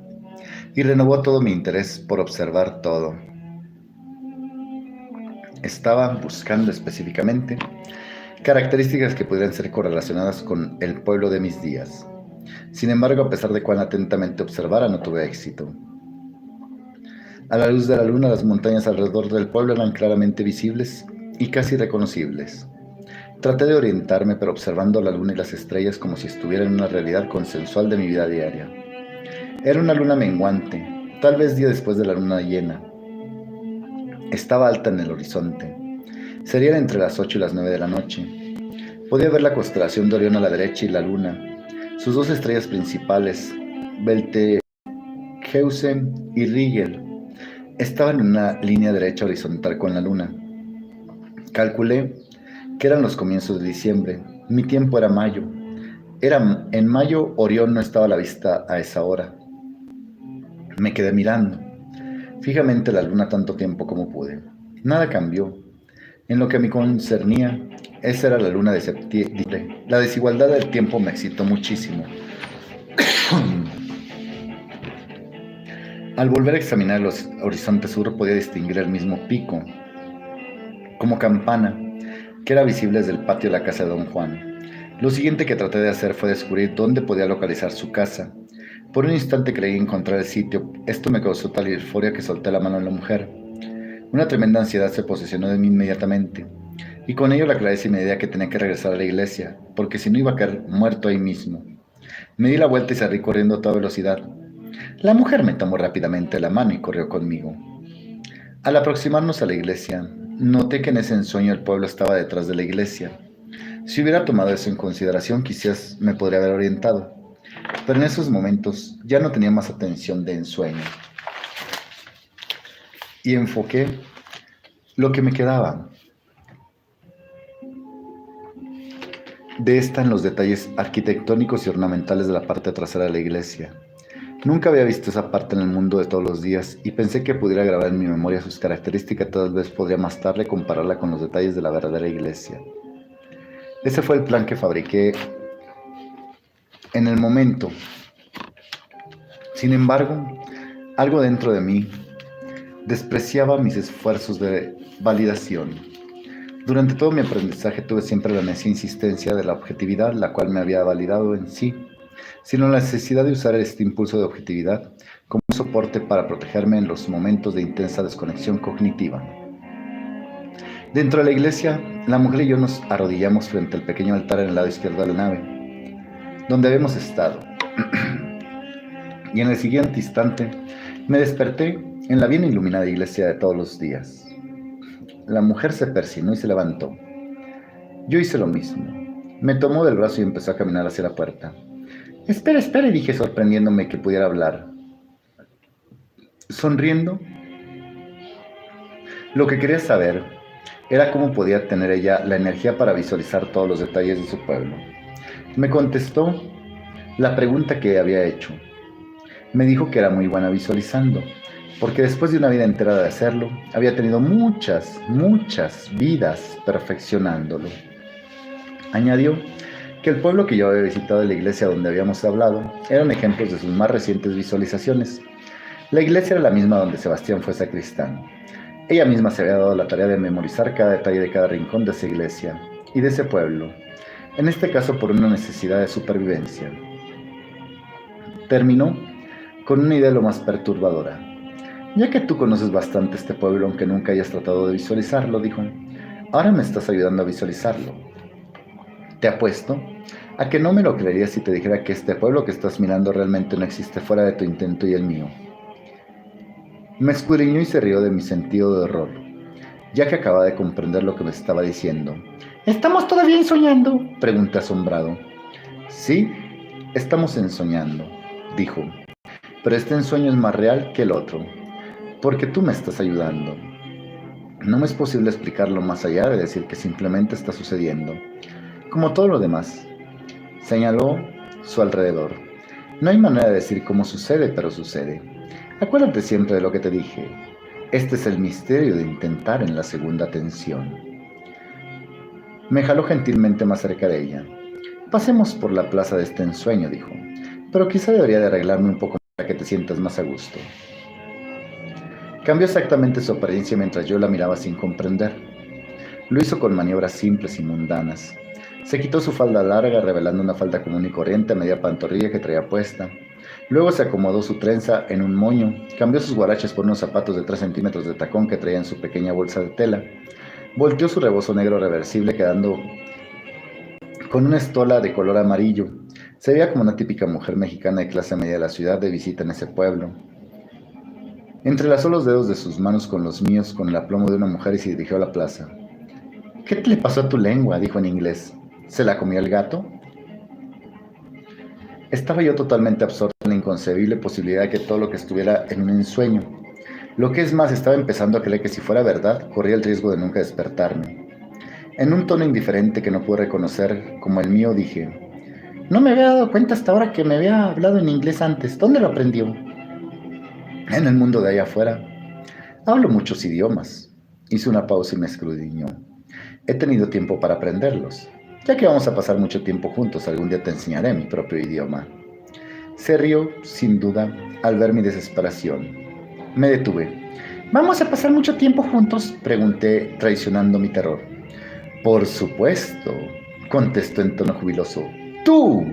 y renovó todo mi interés por observar todo. Estaba buscando específicamente características que pudieran ser correlacionadas con el pueblo de mis días. Sin embargo, a pesar de cuán atentamente observara, no tuve éxito. A la luz de la luna, las montañas alrededor del pueblo eran claramente visibles y casi reconocibles. Traté de orientarme, pero observando la luna y las estrellas como si estuviera en una realidad consensual de mi vida diaria. Era una luna menguante, tal vez día después de la luna llena. Estaba alta en el horizonte. Serían entre las 8 y las 9 de la noche. Podía ver la constelación de Orión a la derecha y la luna, sus 2 estrellas principales, Betelgeuse y Rigel, estaban en una línea derecha horizontal con la luna. Calculé que eran los comienzos de diciembre. Mi tiempo era mayo. En mayo Orión no estaba a la vista a esa hora. Me quedé mirando fijamente la luna tanto tiempo como pude. Nada cambió. En lo que a mí concernía, esa era la luna de septiembre. La desigualdad del tiempo me excitó muchísimo. Al volver a examinar el horizonte sur podía distinguir el mismo pico, como campana, que era visible desde el patio de la casa de don Juan. Lo siguiente que traté de hacer fue descubrir dónde podía localizar su casa. Por un instante creí encontrar el sitio. Esto me causó tal euforia que solté la mano a la mujer. Una tremenda ansiedad se posesionó de mí inmediatamente, y con ello la claridad y mi idea que tenía que regresar a la iglesia, porque si no iba a caer muerto ahí mismo. Me di la vuelta y salí corriendo a toda velocidad. La mujer me tomó rápidamente la mano y corrió conmigo. Al aproximarnos a la iglesia, noté que en ese ensueño el pueblo estaba detrás de la iglesia. Si hubiera tomado eso en consideración, quizás me podría haber orientado, pero en esos momentos ya no tenía más atención de ensueño. Y enfoqué lo que me quedaba. de esta en los detalles arquitectónicos y ornamentales de la parte trasera de la iglesia. Nunca había visto esa parte en el mundo de todos los días y pensé que pudiera grabar en mi memoria sus características, tal vez podría más tarde compararla con los detalles de la verdadera iglesia. Ese fue el plan que fabriqué en el momento. Sin embargo, algo dentro de mí despreciaba mis esfuerzos de validación. Durante todo mi aprendizaje tuve siempre la necia insistencia de la objetividad, la cual me había validado en sí, sino la necesidad de usar este impulso de objetividad como un soporte para protegerme en los momentos de intensa desconexión cognitiva. Dentro de la iglesia, la mujer y yo nos arrodillamos frente al pequeño altar en el lado izquierdo de la nave, donde habíamos estado. Y en el siguiente instante me desperté en la bien iluminada iglesia de todos los días. La mujer se persinó y se levantó. Yo hice lo mismo. Me tomó del brazo y empezó a caminar hacia la puerta. Espera, espera, dije sorprendiéndome que pudiera hablar. Sonriendo, lo que quería saber era cómo podía tener ella la energía para visualizar todos los detalles de su pueblo. Me contestó la pregunta que había hecho. Me dijo que era muy buena visualizando, porque después de una vida entera de hacerlo, había tenido muchas vidas perfeccionándolo. Añadió que el pueblo que yo había visitado y la iglesia donde habíamos hablado eran ejemplos de sus más recientes visualizaciones. La iglesia era la misma donde Sebastián fue sacristán. Ella misma se había dado la tarea de memorizar cada detalle de cada rincón de esa iglesia y de ese pueblo, en este caso por una necesidad de supervivencia. Terminó con una idea lo más perturbadora. Ya que tú conoces bastante este pueblo, aunque nunca hayas tratado de visualizarlo, dijo, ahora me estás ayudando a visualizarlo. Te apuesto a que no me lo creerías si te dijera que este pueblo que estás mirando realmente no existe fuera de tu intento y el mío. Me escudriñó y se rió de mi sentido de horror, ya que acababa de comprender lo que me estaba diciendo. ¿Estamos todavía ensoñando?, pregunté asombrado. Sí, estamos ensoñando, dijo, pero este ensueño es más real que el otro, porque tú me estás ayudando. No me es posible explicarlo más allá de decir que simplemente está sucediendo, como todo lo demás. Señaló su alrededor. No hay manera de decir cómo sucede, pero sucede. Acuérdate siempre de lo que te dije. Este es el misterio de intentar en la segunda tensión. Me jaló gentilmente más cerca de ella. Pasemos por la plaza de este ensueño, dijo, pero quizá debería de arreglarme un poco para que te sientas más a gusto. Cambió exactamente su apariencia mientras yo la miraba sin comprender. Lo hizo con maniobras simples y mundanas. Se quitó su falda larga, revelando una falda común y corriente a media pantorrilla que traía puesta. Luego se acomodó su trenza en un moño, cambió sus guaraches por unos zapatos de 3 centímetros de tacón que traía en su pequeña bolsa de tela. Volteó su rebozo negro reversible, quedando con una estola de color amarillo. Se veía como una típica mujer mexicana de clase media de la ciudad de visita en ese pueblo. Entrelazó los dedos de sus manos con los míos con el aplomo de una mujer y se dirigió a la plaza. ¿Qué te le pasó a tu lengua?, dijo en inglés. ¿Se la comió el gato? Estaba yo totalmente absorto en la inconcebible posibilidad de que todo lo que estuviera en un ensueño. Lo que es más, estaba empezando a creer que si fuera verdad, corría el riesgo de nunca despertarme. En un tono indiferente que no pude reconocer como el mío, dije, no me había dado cuenta hasta ahora que me había hablado en inglés antes. ¿Dónde lo aprendió? En el mundo de allá afuera. Hablo muchos idiomas. Hice una pausa y me escudriñó. He tenido tiempo para aprenderlos. Ya que vamos a pasar mucho tiempo juntos, algún día te enseñaré mi propio idioma. Se rió, sin duda, al ver mi desesperación. Me detuve. ¿Vamos a pasar mucho tiempo juntos?, pregunté, traicionando mi terror. Por supuesto, contestó en tono jubiloso. ¡Tú!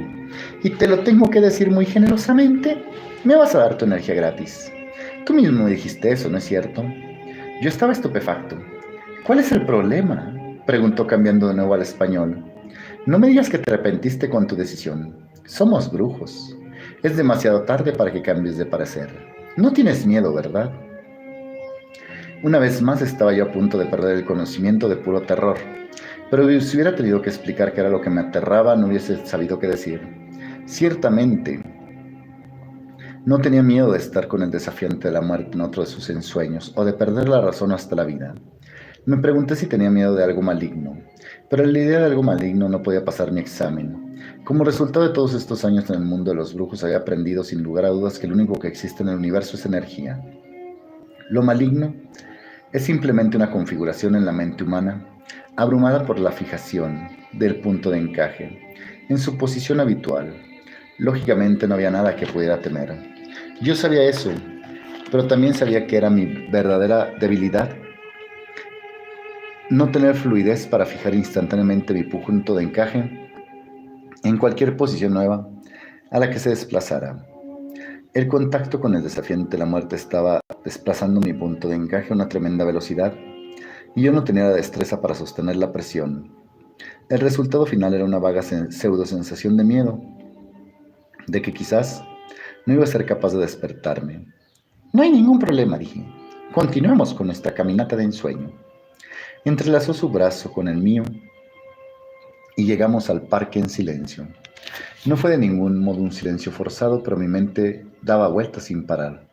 Y te lo tengo que decir muy generosamente. Me vas a dar tu energía gratis. Tú mismo me dijiste eso, ¿no es cierto? Yo estaba estupefacto. ¿Cuál es el problema?, preguntó cambiando de nuevo al español. No me digas que te arrepentiste con tu decisión. Somos brujos. Es demasiado tarde para que cambies de parecer. No tienes miedo, ¿verdad? Una vez más estaba yo a punto de perder el conocimiento de puro terror. Pero si hubiera tenido que explicar qué era lo que me aterraba, no hubiese sabido qué decir. Ciertamente, no tenía miedo de estar con el desafiante de la muerte en otro de sus ensueños, o de perder la razón hasta la vida. Me pregunté si tenía miedo de algo maligno, pero la idea de algo maligno no podía pasar mi examen. Como resultado de todos estos años en el mundo de los brujos, había aprendido sin lugar a dudas que lo único que existe en el universo es energía. Lo maligno es simplemente una configuración en la mente humana, abrumada por la fijación del punto de encaje en su posición habitual. Lógicamente no había nada que pudiera temer. Yo sabía eso, pero también sabía que era mi verdadera debilidad no tener fluidez para fijar instantáneamente mi punto de encaje en cualquier posición nueva a la que se desplazara. El contacto con el desafiante de la muerte estaba desplazando mi punto de encaje a una tremenda velocidad y yo no tenía la destreza para sostener la presión. El resultado final era una vaga pseudo sensación de miedo, de que quizás no iba a ser capaz de despertarme. No hay ningún problema, dije. Continuemos con nuestra caminata de ensueño. Entrelazó su brazo con el mío y llegamos al parque en silencio. No fue de ningún modo un silencio forzado, pero mi mente daba vueltas sin parar.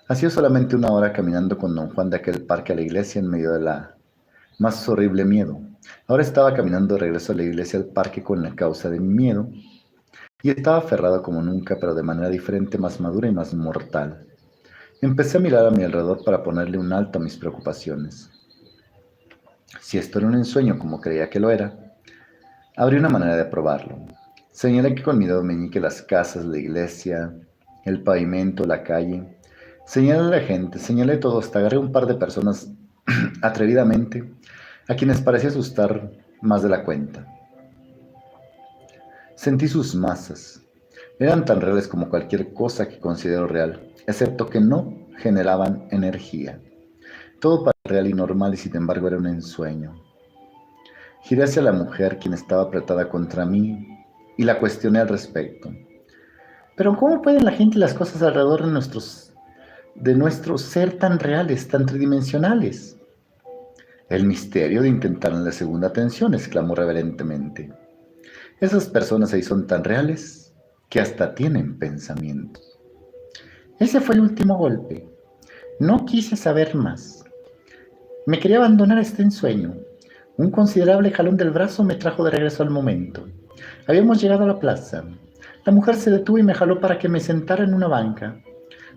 Hacía solamente una hora caminando con don Juan de aquel parque a la iglesia en medio de la más horrible miedo. Ahora estaba caminando de regreso a la iglesia al parque con la causa de mi miedo y estaba aferrado como nunca, pero de manera diferente, más madura y más mortal. Empecé a mirar a mi alrededor para ponerle un alto a mis preocupaciones. Si esto era un ensueño como creía que lo era, habría una manera de probarlo. Señalé que con mi dedo meñique las casas, la iglesia, el pavimento, la calle. Señalé a la gente, señalé todo, hasta agarré un par de personas atrevidamente, a quienes parecía asustar más de la cuenta. Sentí sus masas. Eran tan reales como cualquier cosa que considero real, excepto que no generaban energía. Todo parecía real y normal y sin embargo era un ensueño. Giré hacia la mujer, quien estaba apretada contra mí, y la cuestioné al respecto. Pero ¿cómo pueden la gente y las cosas alrededor de nuestro ser tan reales, tan tridimensionales? El misterio de intentar en la segunda tensión, exclamó reverentemente. Esas personas ahí son tan reales que hasta tienen pensamientos. Ese fue el último golpe. No quise saber más. Me quería abandonar este ensueño. Un considerable jalón del brazo me trajo de regreso al momento. Habíamos llegado a la plaza. La mujer se detuvo y me jaló para que me sentara en una banca.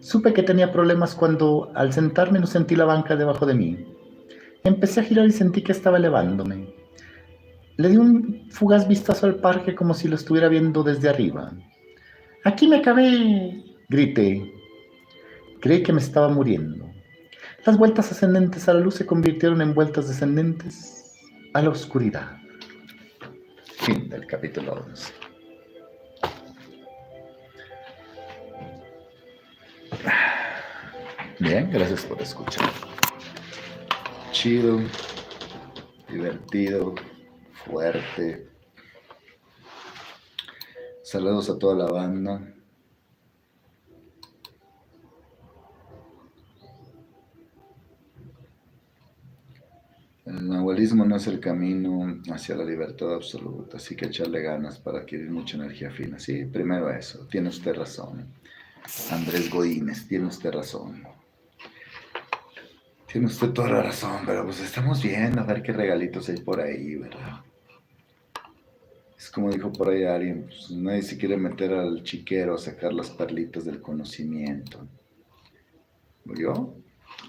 Supe que tenía problemas cuando, al sentarme, no sentí la banca debajo de mí. Empecé a girar y sentí que estaba elevándome. Le di un fugaz vistazo al parque como si lo estuviera viendo desde arriba. ¡Aquí me acabé!, grité. Creí que me estaba muriendo. Las vueltas ascendentes a la luz se convirtieron en vueltas descendentes a la oscuridad. Fin del capítulo 11. Bien, gracias por escuchar. Chido, divertido, fuerte. Saludos a toda la banda. El nahualismo no es el camino hacia la libertad absoluta, así que echarle ganas para adquirir mucha energía fina. Sí, primero eso, tiene usted razón. Andrés Godínez, tiene usted razón. Tiene usted toda la razón, pero pues estamos viendo a ver qué regalitos hay por ahí, ¿verdad? Es como dijo por ahí alguien, pues nadie se quiere meter al chiquero a sacar las perlitas del conocimiento. Yo,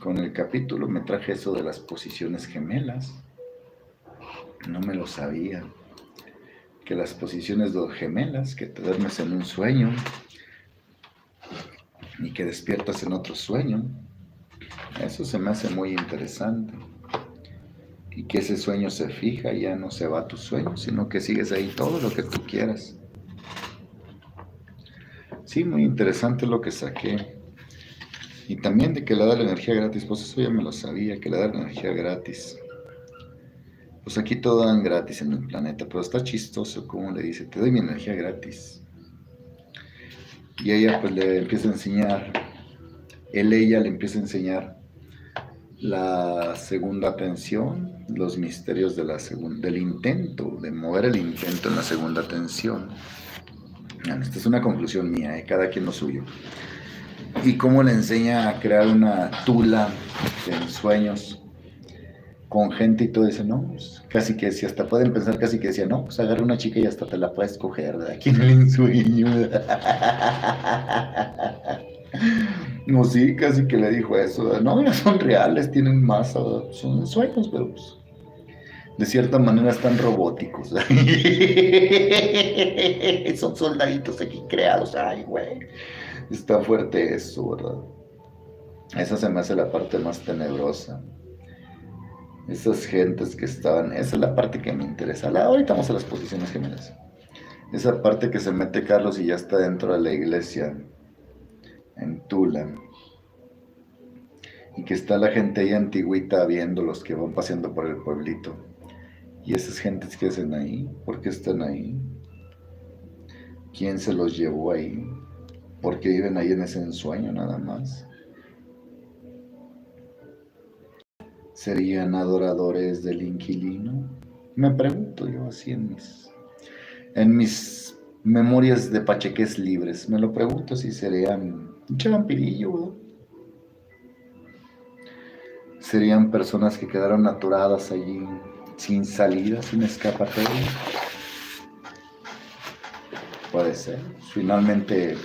con el capítulo, me traje eso de las posiciones gemelas. No me lo sabía. Que las posiciones gemelas, que te duermes en un sueño y que despiertas en otro sueño, eso se me hace muy interesante. Y que ese sueño se fija, ya no se va a tu sueño, sino que sigues ahí todo lo que tú quieras. Sí, muy interesante lo que saqué. Y también de que le da la energía gratis, pues eso ya me lo sabía, que le da la energía gratis. Pues aquí todo dan gratis en el planeta, pero está chistoso como le dice, te doy mi energía gratis. Y ella pues le empieza a enseñar, ella le empieza a enseñar la segunda tensión, los misterios de del intento, de mover el intento en la segunda tensión. Esta es una conclusión mía, cada quien lo suyo. Y cómo le enseña a crear una tula de ensueños con gente y todo eso, ¿no? Pues, casi que si hasta pueden pensar, casi que decía, no, pues agarra una chica y hasta te la puedes coger, ¿verdad? Aquí en el ensueño. No, sí, casi que le dijo eso, ¿verdad? No, ya son reales, tienen masa, ¿verdad? Son sueños, pero pues de cierta manera están robóticos. Son soldaditos aquí creados, ay, güey. Está fuerte eso, ¿verdad? Esa se me hace la parte más tenebrosa. Esas gentes que estaban, esa es la parte que me interesa. Ahorita vamos a las posiciones gemelas. Esa parte que se mete Carlos y ya está dentro de la iglesia, en Tula. Y que está la gente ahí antigüita viendo los que van paseando por el pueblito. Y esas gentes que hacen ahí, ¿por qué están ahí? ¿Quién se los llevó ahí? ¿Por qué viven ahí en ese ensueño nada más? ¿Serían adoradores del inquilino? Me pregunto yo así en mis memorias de pacheques libres. Me lo pregunto si serían un vampirillo, ¿verdad? Serían personas que quedaron aturadas allí, sin salida, sin escapatoria. Puede ser. Finalmente,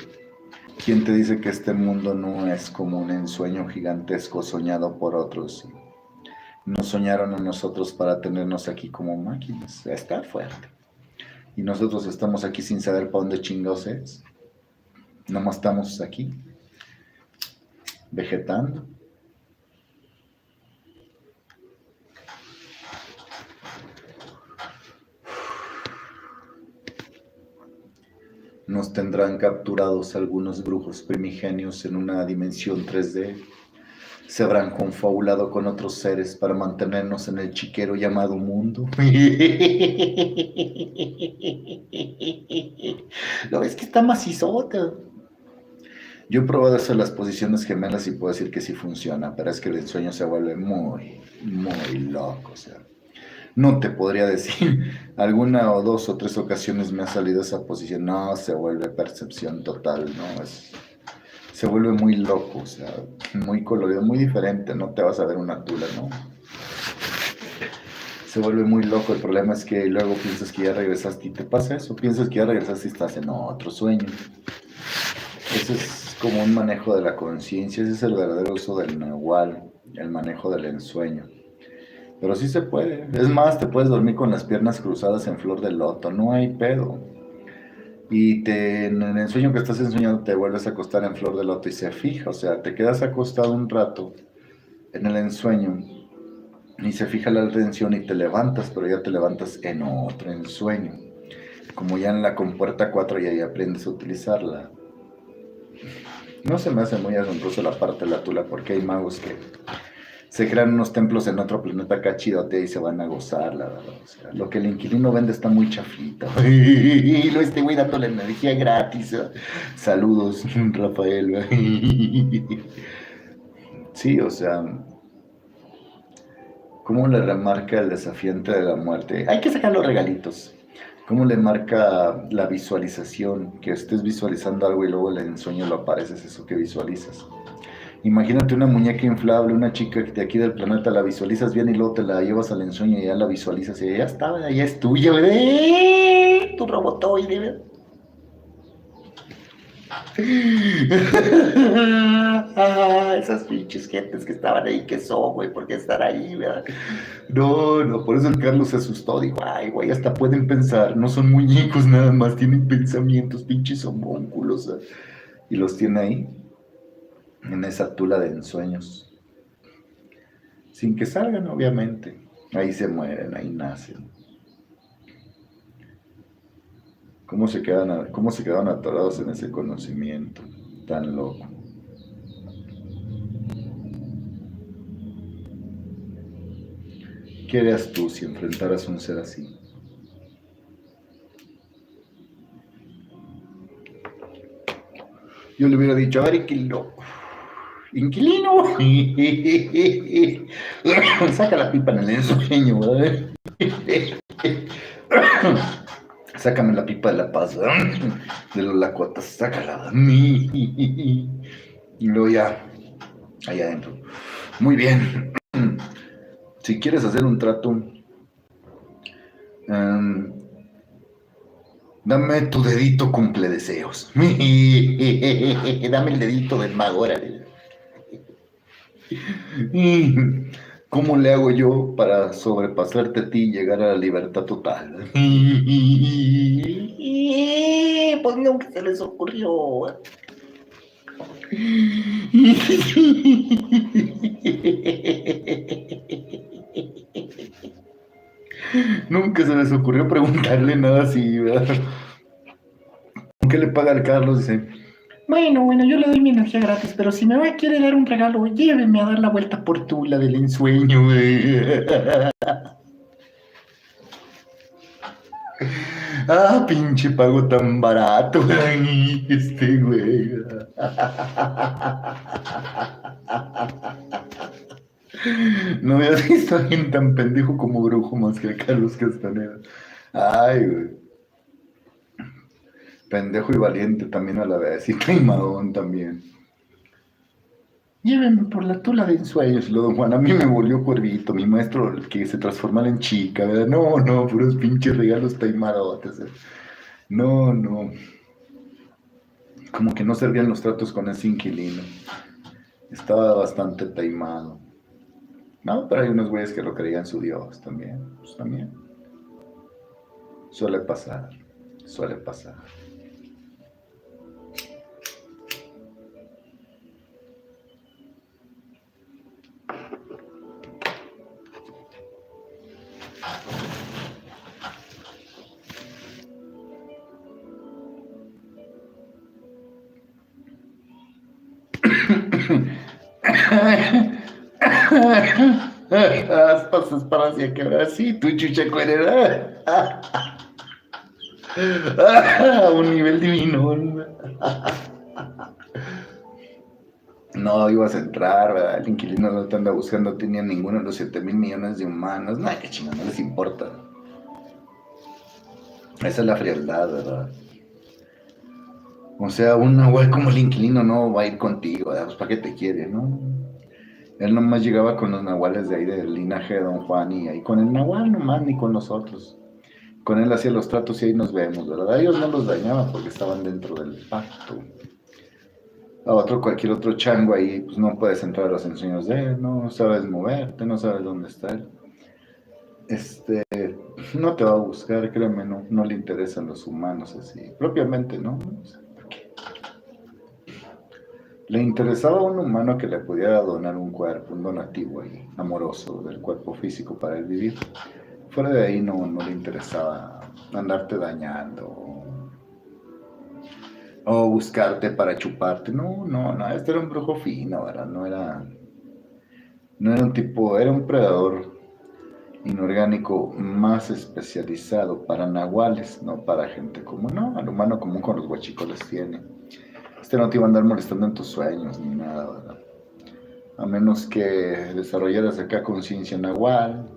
¿quién te dice que este mundo no es como un ensueño gigantesco soñado por otros? Nos soñaron a nosotros para tenernos aquí como máquinas. Está fuerte. Y nosotros estamos aquí sin saber para dónde chingados es. Nomás estamos aquí, vegetando. Nos tendrán capturados algunos brujos primigenios en una dimensión 3D. Se habrán confabulado con otros seres para mantenernos en el chiquero llamado mundo. ¿Lo ves que está macizota? Yo he probado eso en las posiciones gemelas y puedo decir que sí funciona, pero es que el ensueño se vuelve muy, muy loco. O sea, no te podría decir, alguna o dos o tres ocasiones me ha salido esa posición. No, se vuelve percepción total, ¿no? Se vuelve muy loco, o sea, muy colorido, muy diferente, no te vas a ver una tula, ¿no? Se vuelve muy loco, el problema es que luego piensas que ya regresaste y te pasa eso, piensas que ya regresaste y estás en otro sueño. Ese es como un manejo de la conciencia, ese es el verdadero uso del nahual, el manejo del ensueño. Pero sí se puede, es más, te puedes dormir con las piernas cruzadas en flor de loto, no hay pedo. Y en el sueño que estás ensoñando te vuelves a acostar en flor de loto y se fija, o sea, te quedas acostado un rato en el ensueño y se fija la atención y te levantas, pero ya te levantas en otro ensueño, como ya en la compuerta 4 y ahí aprendes a utilizarla. No se me hace muy asombroso la parte de la tula porque hay magos que se crean unos templos en otro planeta acá chidote y se van a gozar, la verdad. O sea, lo que el inquilino vende está muy chafita. Y lo este güey dándole energía gratis. Saludos, Rafael. Sí, o sea, ¿cómo le remarca el desafiante de la muerte? Hay que sacar los regalitos. ¿Cómo le marca la visualización? Que estés visualizando algo y luego en el sueño lo apareces eso que visualizas. Imagínate una muñeca inflable, una chica de aquí del planeta, la visualizas bien y luego te la llevas al ensueño y ya la visualizas y ya está, ya es tuya, bebé. Tu robotoide, bebé. Esas pinches gentes que estaban ahí, que son, güey, ¿por qué estar ahí, verdad? No, no, por eso el Carlos se asustó, dijo, ay, güey, hasta pueden pensar, no son muñecos nada más, tienen pensamientos, pinches homúnculos, y los tiene ahí, en esa tula de ensueños, sin que salgan, obviamente, ahí se mueren, ahí nacen. Cómo se quedaron atorados en ese conocimiento tan loco? ¿Qué harías tú si enfrentaras a un ser así? Yo le hubiera dicho, a ver, inquilino, saca la pipa en el ensueño, ¿verdad? Sácame la pipa de la paz, ¿verdad? De los lacuatas, sácala. Y luego ya, allá adentro. Muy bien. Si quieres hacer un trato, dame tu dedito cumple deseos. Dame el dedito del mago, órale. ¿Cómo le hago yo para sobrepasarte a ti y llegar a la libertad total? Pues nunca se les ocurrió. Nunca se les ocurrió preguntarle nada así, ¿verdad? ¿Qué le paga al Carlos? Dice, bueno, yo le doy mi energía gratis, pero si me va a querer dar un regalo, lléveme a dar la vuelta por Tula del ensueño, güey. Ah, pinche pago tan barato, güey. Güey. No me has visto a alguien tan pendejo como brujo más que a Carlos Castaneda. Ay, güey. Pendejo y valiente también a la vez. Y taimadón también. Llévenme por la Tula de ensueños. Y lo don Juan, a mí me volvió cuervito, mi maestro, el que se transformara en chica, ¿verdad? No, puros pinches regalos taimadotes. No. Como que no servían los tratos con ese inquilino. Estaba bastante taimado. No, pero hay unos güeyes que lo creían su Dios también. Pues también. Suele pasar. Aspas para hacia que ahora sí, tu chucha cuerera. Un nivel divino. No ibas a entrar, ¿verdad? El inquilino no te anda buscando, no tenía ninguno de los 7,000 millones de humanos. Nada, que chingada, no les importa. Esa es la frialdad, ¿verdad? O sea, un nahual como el inquilino no va a ir contigo, ¿verdad? Pues para qué te quiere, ¿no? Él nomás llegaba con los nahuales de ahí del linaje de Don Juan y ahí con el nahual nomás, ni con nosotros. Con él hacía los tratos y ahí nos vemos, ¿verdad? A ellos no los dañaban porque estaban dentro del pacto. A cualquier otro chango ahí, pues no puedes entrar a los ensueños de él, no sabes moverte, no sabes dónde está él. No te va a buscar, créeme, no le interesan los humanos así, propiamente, ¿no? ¿Por qué? Le interesaba a un humano que le pudiera donar un cuerpo, un donativo ahí, amoroso del cuerpo físico para él vivir. Fuera de ahí no le interesaba andarte dañando o buscarte para chuparte. No, este era un brujo fino, ¿verdad? No era un tipo, era un predador inorgánico más especializado para nahuales, no para gente común, no, al humano común con los guachicoles tiene. No te iba a andar molestando en tus sueños ni nada, ¿verdad? A menos que desarrollaras acá conciencia nahual,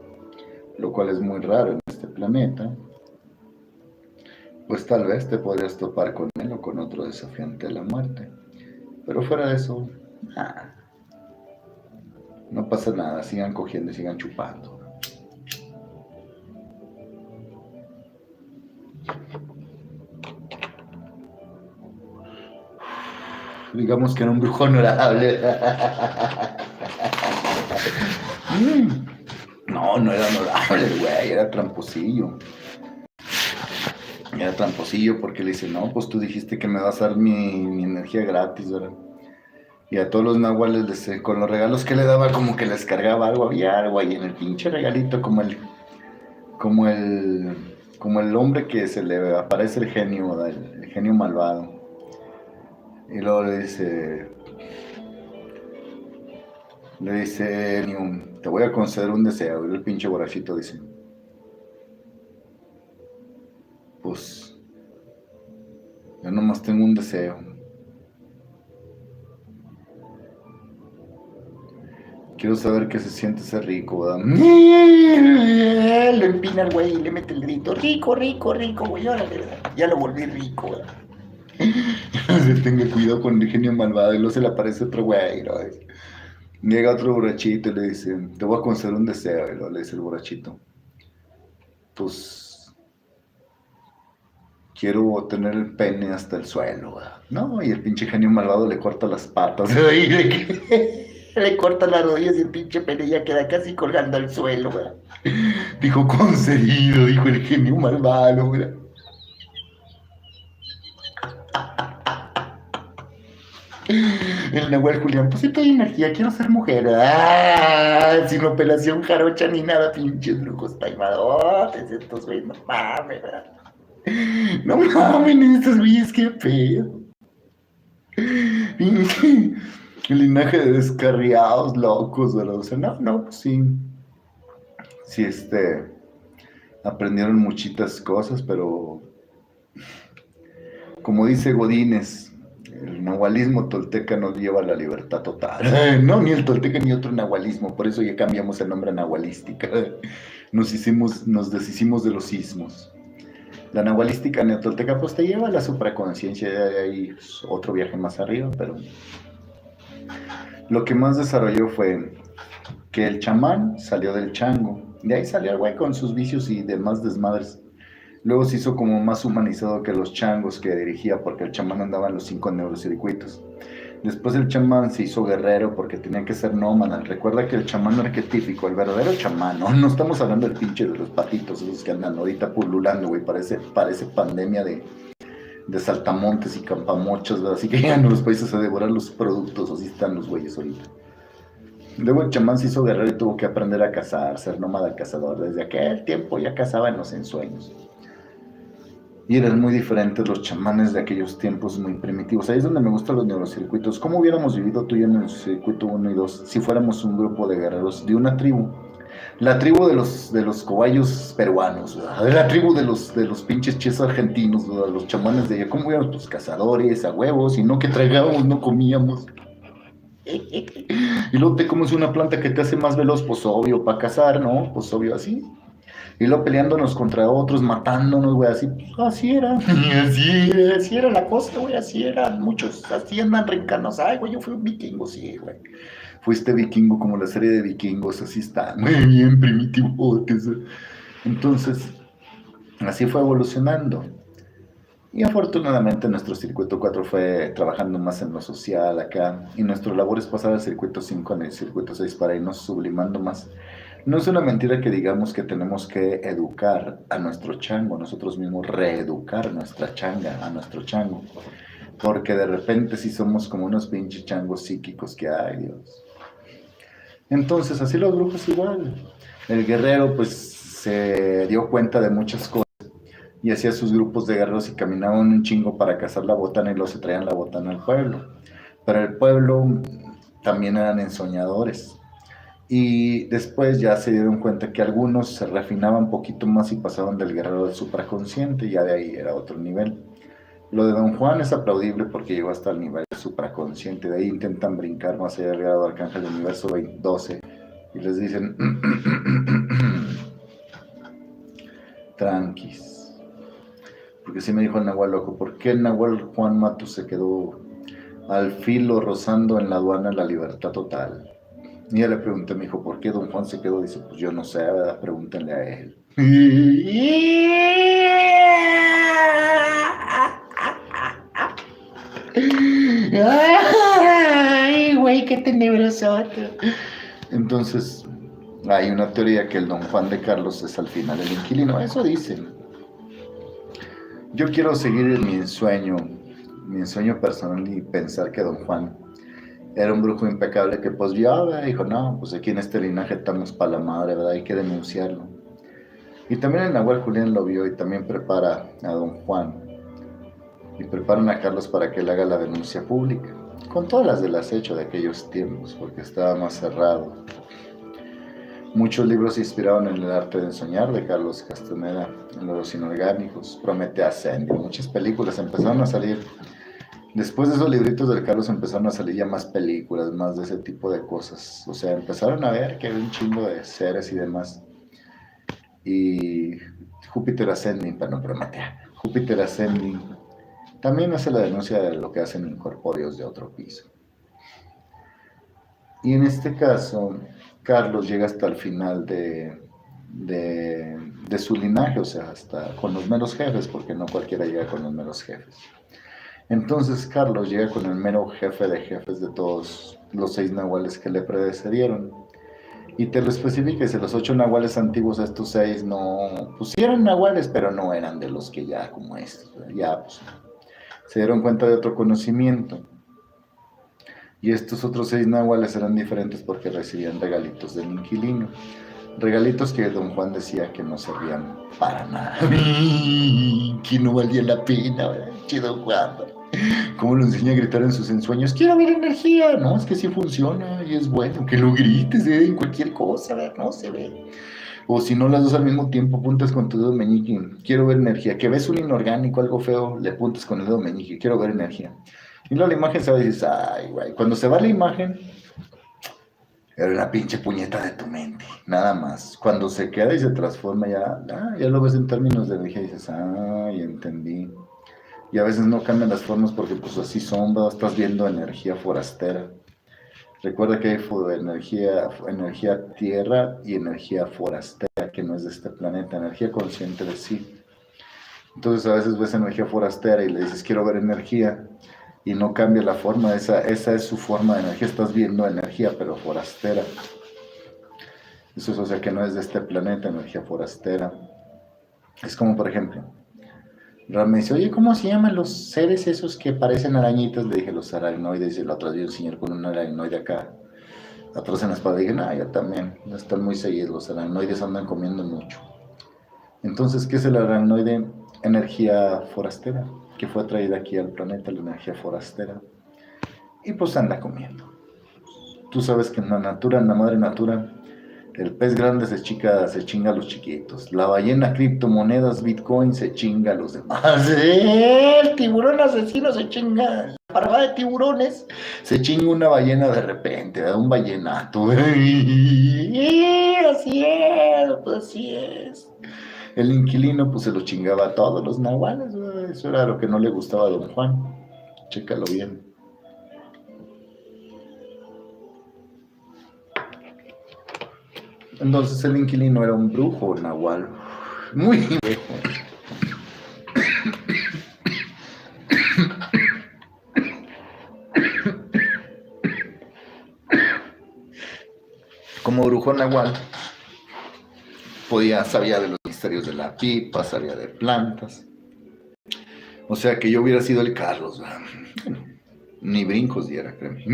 lo cual es muy raro en este planeta, pues tal vez te podrías topar con él o con otro desafiante de la muerte. Pero fuera de eso, nada. No pasa nada, sigan cogiendo y sigan chupando. Digamos que era un brujo honorable. No era honorable, güey, era tramposillo. Era tramposillo porque le dice, no, pues tú dijiste que me vas a dar mi energía gratis, ¿verdad? Y a todos los nahuales, con los regalos que le daba, como que les cargaba algo, había algo ahí en el pinche regalito, como el hombre que se le aparece el genio, ¿verdad? El genio malvado. Y luego le dice, te voy a conceder un deseo. Y el pinche borrachito dice, pues, yo nomás tengo un deseo. Quiero saber qué se siente ser rico, ¿verdad? Lo empina el güey y le mete el grito. Rico, güey, órale, ya lo volví rico, ¿verdad? Se tenga cuidado con el genio malvado y luego se le aparece otro güey, ¿no? Llega otro borrachito y le dice, te voy a conceder un deseo. Y luego le dice el borrachito, pues quiero tener el pene hasta el suelo, ¿verdad? No, y el pinche genio malvado le corta las patas, y le corta las rodillas y el pinche pene ya queda casi colgando al suelo, ¿verdad? Dijo, concedido, dijo el genio malvado, ¿verdad? El Nahuel Julián, pues sí, hay energía, quiero ser mujer. Ah, sin operación jarocha ni nada, pinches brujos taimadotes, estos güeyes, no mames, ¿verdad? No mames, estos güeyes, qué pedo. Pinche el linaje de descarriados, locos, ¿verdad? O sea, no, pues sí. Sí, aprendieron muchitas cosas, pero como dice Godínez, el nahualismo tolteca nos lleva a la libertad total. No, ni el tolteca ni otro nahualismo, por eso ya cambiamos el nombre a nahualística. Nos deshicimos de los ismos. La nahualística neotolteca pues te lleva a la supraconciencia, de ahí otro viaje más arriba, pero lo que más desarrolló fue que el chamán salió del chango, de ahí salió el güey con sus vicios y demás desmadres. Luego se hizo como más humanizado que los changos que dirigía, porque el chamán andaba en los 5 neurocircuitos. Después el chamán se hizo guerrero porque tenía que ser nómada. Recuerda que el chamán arquetípico, el verdadero chamán, no estamos hablando del pinche de los patitos, esos que andan ahorita pululando, güey, parece pandemia de saltamontes y campamochos, ¿verdad? Así que llegan a los países a devorar los productos, así están los güeyes ahorita. Luego el chamán se hizo guerrero y tuvo que aprender a cazar, ser nómada cazador. Desde aquel tiempo ya cazaba en los ensueños. Y eran muy diferentes los chamanes de aquellos tiempos, muy primitivos. Ahí es donde me gustan los neurocircuitos. ¿Cómo hubiéramos vivido tú y yo en el circuito 1 y 2 si fuéramos un grupo de guerreros de una tribu? La tribu de los cobayos peruanos, ¿verdad? La tribu de los pinches ches argentinos, ¿verdad? Los chamanes de allá. ¿Cómo hubiéramos? Pues cazadores, a huevos, y no que tragábamos, no comíamos. Y luego te comes una planta que te hace más veloz, pues obvio, para cazar, ¿no? Pues obvio así. Y luego peleándonos contra otros, matándonos, güey, así, pues, así era. Así era la cosa, güey, así eran muchos, así andan reencarnados. Ay, güey, yo fui un vikingo, sí, güey. Fuiste vikingo como la serie de vikingos, así está, muy bien primitivo. Entonces, así fue evolucionando. Y afortunadamente nuestro circuito 4 fue trabajando más en lo social acá, y nuestra labor es pasar al circuito 5 en el circuito 6 para irnos sublimando más. No es una mentira que digamos que tenemos que educar a nuestro chango, nosotros mismos reeducar nuestra changa, a nuestro chango, porque de repente sí somos como unos pinches changos psíquicos que hay, Dios. Entonces, así los brujos igual. El guerrero pues se dio cuenta de muchas cosas y hacía sus grupos de guerreros y caminaban un chingo para cazar la botana y luego se traían la botana al pueblo. Pero el pueblo también eran ensoñadores. Y después ya se dieron cuenta que algunos se refinaban un poquito más y pasaban del guerrero al supraconsciente, y ya de ahí era otro nivel. Lo de Don Juan es aplaudible porque llegó hasta el nivel supraconsciente, de ahí intentan brincar más allá del grado de Arcángel del universo 12 y les dicen, tranquis. Porque sí me dijo el Nahual loco, ¿por qué el Nahual Juan Matus se quedó al filo rozando en la aduana la libertad total? Y ya le pregunté, me dijo, ¿por qué Don Juan se quedó? Dice, pues yo no sé, ¿verdad? Pregúntenle a él. Ay, güey, qué tenebroso. Entonces, hay una teoría que el Don Juan de Carlos es al final el inquilino. Eso dicen. Yo quiero seguir mi ensueño personal y pensar que Don Juan era un brujo impecable que pues ya dijo, no, pues aquí en este linaje estamos para la madre, ¿verdad? Hay que denunciarlo. Y también el Nahuel Julián lo vio y también prepara a Don Juan y preparan a Carlos para que él haga la denuncia pública, con todas las del acecho de aquellos tiempos, porque estaba más cerrado. Muchos libros se inspiraron en el arte de ensoñar de Carlos Castaneda, en los inorgánicos, Prometea Ascendio, muchas películas empezaron a salir. Después de esos libritos del Carlos empezaron a salir ya más películas, más de ese tipo de cosas. O sea, empezaron a ver que había un chingo de seres y demás. Y Júpiter Ascending, pero no Prometea, Júpiter Ascending también hace la denuncia de lo que hacen incorpóreos de otro piso. Y en este caso, Carlos llega hasta el final de su linaje, o sea, hasta con los meros jefes, porque no cualquiera llega con los meros jefes. Entonces Carlos llega con el mero jefe de jefes de todos los 6 nahuales que le precedieron. Y te lo especifica, dice, los 8 nahuales antiguos, estos 6 no, pues sí eran nahuales, pero no eran de los que ya como estos, ya pues, se dieron cuenta de otro conocimiento. Y estos otros 6 nahuales eran diferentes porque recibían regalitos del inquilino. Regalitos que don Juan decía que no servían para nada. Que no valía la pena, ¿verdad? Che, don Juan. ¿Cómo lo enseña a gritar en sus ensueños? Quiero ver energía. No, es que sí funciona y es bueno. Que lo grites en cualquier cosa, ¿verdad? No se ve. O si no las dos al mismo tiempo, apuntas con tu dedo meñique. Quiero ver energía. Que ves un inorgánico, algo feo, le apuntas con el dedo meñique. Quiero ver energía. Y luego la imagen se va y dices, ay, güey. Cuando se va la imagen, era una pinche puñeta de tu mente, nada más. Cuando se queda y se transforma, ya lo ves en términos de energía y dices, ay, entendí. Y a veces no cambian las formas porque pues así son, ¿verdad? Estás viendo energía forastera. Recuerda que hay energía tierra y energía forastera, que no es de este planeta, energía consciente de sí. Entonces a veces ves energía forastera y le dices, quiero ver energía, y no cambia la forma, esa es su forma de energía, estás viendo energía, pero forastera. Eso es, o sea, que no es de este planeta, energía forastera. Es como, por ejemplo, Ram me dice, oye, ¿cómo se llaman los seres esos que parecen arañitas? Le dije, los aracnoides, y la otra vez un señor con un aracnoide acá, atrás en la espalda. Dije, no, yo también, están muy seguidos, los aracnoides andan comiendo mucho. Entonces, ¿qué es el aracnoide? Energía forastera, que fue traída aquí al planeta, la energía forastera. Y pues anda comiendo. Tú sabes que en la natura, en la madre natura, el pez grande se chinga a los chiquitos. La ballena, criptomonedas, Bitcoin se chinga a los demás. El tiburón asesino se chinga. La parva de tiburones se chinga una ballena de repente, un ballenato. Así es, pues así es. El inquilino pues se lo chingaba a todos los nahuales. Eso era lo que no le gustaba a don Juan. Chécalo bien. Entonces el inquilino era un brujo nahual. Muy viejo. Como brujo nahual, sabía de los misterios de la pipa, sabía de plantas. O sea que yo hubiera sido el Carlos, ¿verdad? Bueno, ni brincos diera, créeme.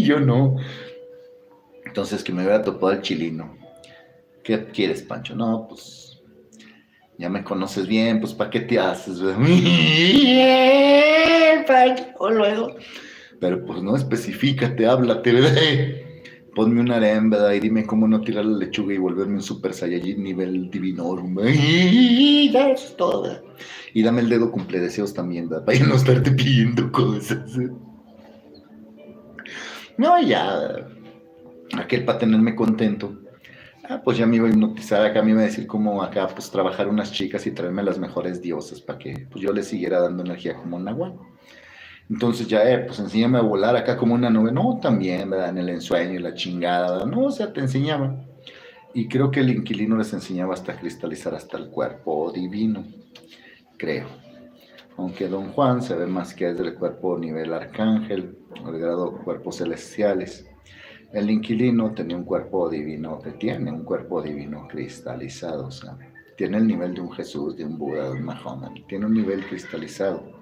Yo no. Entonces que me hubiera topado el chilino. ¿Qué quieres, Pancho? No, pues ya me conoces bien, pues ¿para qué te haces, verdad? Pancho, luego. Pero pues no, especifícate, háblate, ¿verdad? Ponme un harem, ¿verdad? Y dime cómo no tirar la lechuga y volverme un super saiyajin nivel divinorum, ¿verdad? Y ya, eso es todo, ¿verdad? Y dame el dedo cumple deseos también, ¿verdad? Para ya no estarte pidiendo cosas. No, ya, aquel para tenerme contento. Ah, pues ya me iba a hipnotizar acá, me iba a decir cómo acá, pues trabajar unas chicas y traerme las mejores diosas para que pues, yo les siguiera dando energía como un nahual. Entonces ya, pues enséñame a volar acá como una nube. No, también, ¿verdad? En el ensueño y la chingada, ¿verdad? No, o sea, te enseñaba. Y creo que el inquilino les enseñaba hasta cristalizar hasta el cuerpo divino, creo. Aunque don Juan se ve más que es del cuerpo nivel arcángel, o de grado cuerpos celestiales. El inquilino tenía un cuerpo divino, que tiene un cuerpo divino cristalizado, ¿sabe? Tiene el nivel de un Jesús, de un Buda, de un Mahoma, tiene un nivel cristalizado.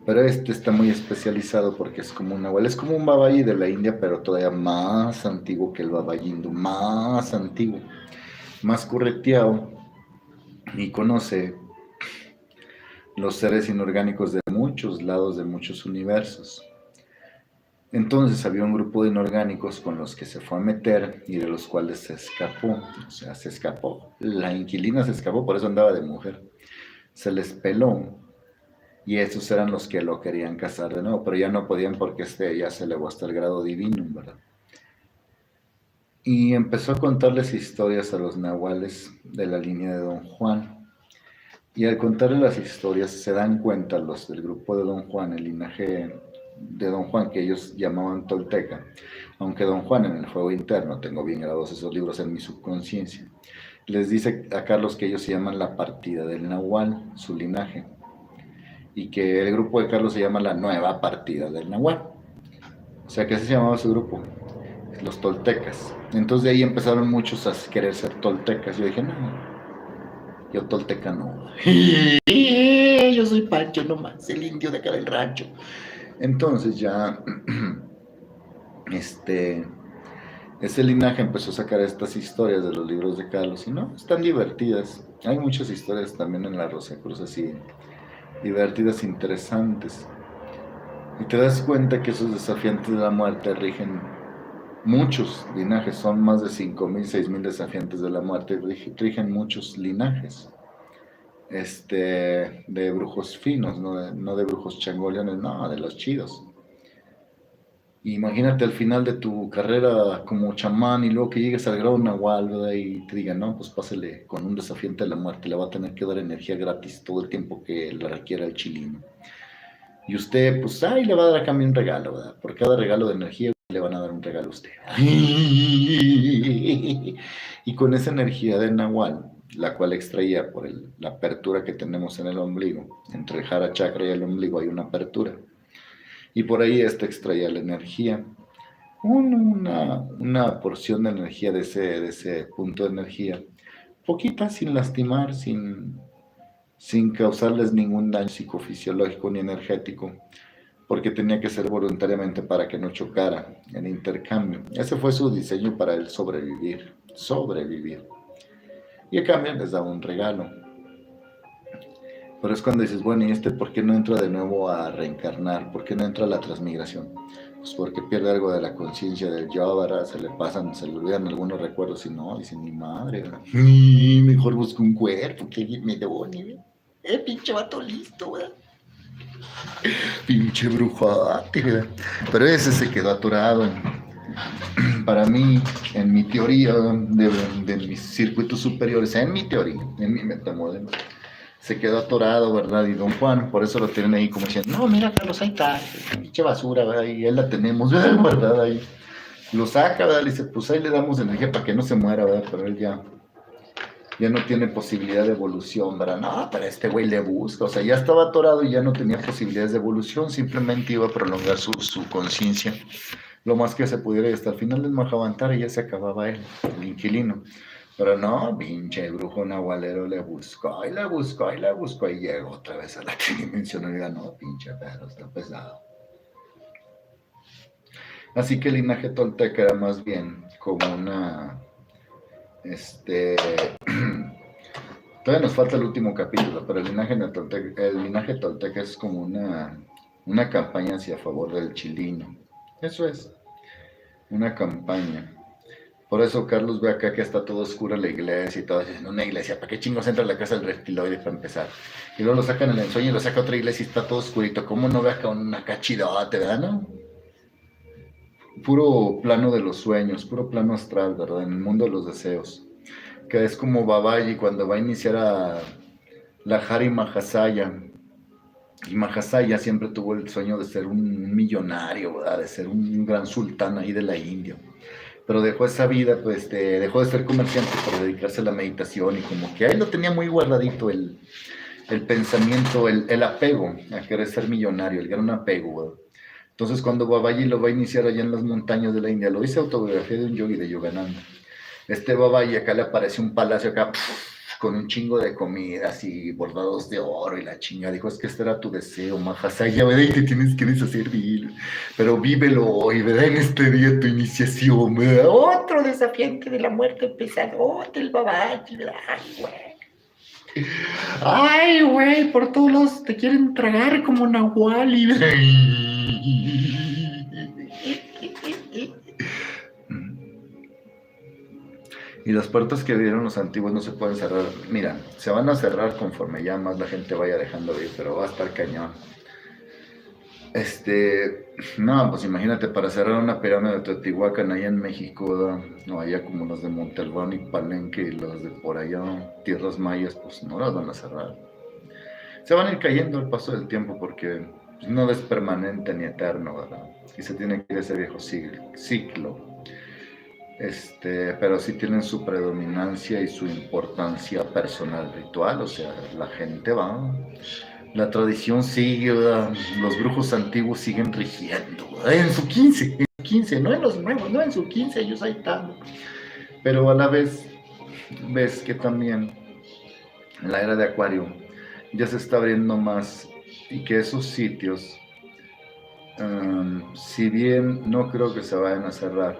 Pero este está muy especializado porque es como un nahual, es como un babayi de la India, pero todavía más antiguo que el babayi hindú, más antiguo, más correteado y conoce los seres inorgánicos de muchos lados, de muchos universos. Entonces había un grupo de inorgánicos con los que se fue a meter y de los cuales se escapó, o sea, se escapó. La inquilina se escapó, por eso andaba de mujer. Se les peló y esos eran los que lo querían casar de nuevo, pero ya no podían porque ya se elevó hasta el grado divino, ¿verdad? Y empezó a contarles historias a los nahuales de la línea de Don Juan. Y al contarles las historias se dan cuenta los del grupo de Don Juan, el linaje de Don Juan, que ellos llamaban tolteca, aunque Don Juan en el juego interno, tengo bien grabados esos libros en mi subconsciencia, les dice a Carlos que ellos se llaman la partida del Nahual, su linaje, y que el grupo de Carlos se llama la nueva partida del Nahual. O sea que así se llamaba su grupo, los toltecas. Entonces de ahí empezaron muchos a querer ser toltecas. Yo dije, no, yo tolteca no. Yo soy Pancho nomás, el indio de acá del rancho. Entonces ya, ese linaje empezó a sacar estas historias de los libros de Carlos y no, están divertidas. Hay muchas historias también en la Rosa Cruz así, divertidas, interesantes. Y te das cuenta que esos desafiantes de la muerte rigen muchos linajes, son más de 5.000, 6.000 desafiantes de la muerte, rigen muchos linajes. De brujos finos, no de brujos changoleones, no, de los chidos. Imagínate al final de tu carrera como chamán y luego que llegues al grado Nahual, ¿verdad? Y te digan, no, pues pásele con un desafiante de la muerte, le va a tener que dar energía gratis todo el tiempo que le requiera el chilino. Y usted, pues, ahí le va a dar a cambio un regalo, ¿verdad? Por cada regalo de energía le van a dar un regalo a usted. Y con esa energía de Nahual, la cual extraía por la apertura que tenemos en el ombligo, entre el Jara Chakra y el ombligo hay una apertura. Y por ahí extraía la energía. Una porción de energía de ese punto de energía. Poquita, sin lastimar, sin causarles ningún daño psicofisiológico ni energético, porque tenía que ser voluntariamente para que no chocara en intercambio. Ese fue su diseño para el sobrevivir. Y a cambio les daba un regalo. Pero es cuando dices, bueno, ¿y por qué no entra de nuevo a reencarnar? ¿Por qué no entra a la transmigración? Pues porque pierde algo de la conciencia del yo, ¿verdad? Se le olvidan algunos recuerdos y no, dicen, mi madre, ¿verdad? Mejor busco un cuerpo que me done, pinche vato listo, ¿verdad? Pinche brujate, ¿verdad? Pero ese se quedó atorado para mí, en mi teoría de mis circuitos superiores, en mi teoría, en mi metamodelo, se quedó atorado, ¿verdad? Y don Juan, por eso lo tienen ahí como diciendo, no, mira, Carlos, ahí está, pinche basura, ¿verdad? Y él la tenemos, ¿verdad? Ahí lo saca, ¿verdad? Le dice, pues ahí le damos energía para que no se muera, ¿verdad? Pero él ya no tiene posibilidad de evolución, ¿verdad? No, pero este güey le busca, o sea, ya estaba atorado y ya no tenía posibilidades de evolución, simplemente iba a prolongar su conciencia lo más que se pudiera y hasta el final del Majavantar y ya se acababa él, el inquilino. Pero no, pinche brujo nahualero le buscó y llegó otra vez a la tridimensionalidad. No, pinche perro, está pesado. Así que el linaje tolteca era más bien como una, todavía nos falta el último capítulo, pero el linaje tolteca es como una campaña hacia favor del chilino. Eso es, una campaña. Por eso Carlos ve acá que está todo oscuro la iglesia y todo, dicen, una iglesia, ¿para qué chingos entra a la casa del reptiloide para empezar? Y luego lo sacan en el ensueño y lo saca a otra iglesia y está todo oscurito. ¿Cómo no ve acá una cachidote, verdad, no? Puro plano de los sueños, puro plano astral, ¿verdad? En el mundo de los deseos. Que es como Babaji cuando va a iniciar a la Hari Mahasaya. Y Mahasaya siempre tuvo el sueño de ser un millonario, ¿verdad? De ser un gran sultán ahí de la India. Pero dejó esa vida, pues dejó de ser comerciante para dedicarse a la meditación y como que ahí lo tenía muy guardadito el pensamiento, el apego a querer ser millonario, el gran apego, ¿verdad? Entonces cuando Babaji lo va a iniciar allá en las montañas de la India, lo dice autobiografía de un yogi de Yogananda. Babaji acá le aparece un palacio acá, con un chingo de comidas y bordados de oro y la chinga. Dijo, es que este era tu deseo, Mahasaya, ¿verdad? Y te tienes que deshacer de él. Pero vívelo hoy, ¿verdad? En este día tu iniciación, ¿verdad? Otro desafiante de la muerte pesadote, el Babaji, ¿verdad? Ay, güey, por todos lados te quieren tragar como Nahual y... Y las puertas que dieron los antiguos no se pueden cerrar. Mira, se van a cerrar conforme ya más la gente vaya dejando de ir, pero va a estar cañón. No, pues imagínate, para cerrar una pirámide de Teotihuacán allá en México, no, allá como los de Montalbán y Palenque y los de por allá, tierras mayas, pues no las van a cerrar. Se van a ir cayendo al paso del tiempo porque no es permanente ni eterno, ¿verdad? Y se tiene que ir ese viejo ciclo. Pero sí tienen su predominancia y su importancia personal ritual, o sea, la gente va, la tradición sigue, ¿verdad? Los brujos antiguos siguen rigiendo, ¿verdad? En su 15, no en los nuevos, no en su 15, ellos ahí están. Pero a la vez ves que también la era de Acuario ya se está abriendo más y que esos sitios, si bien no creo que se vayan a cerrar,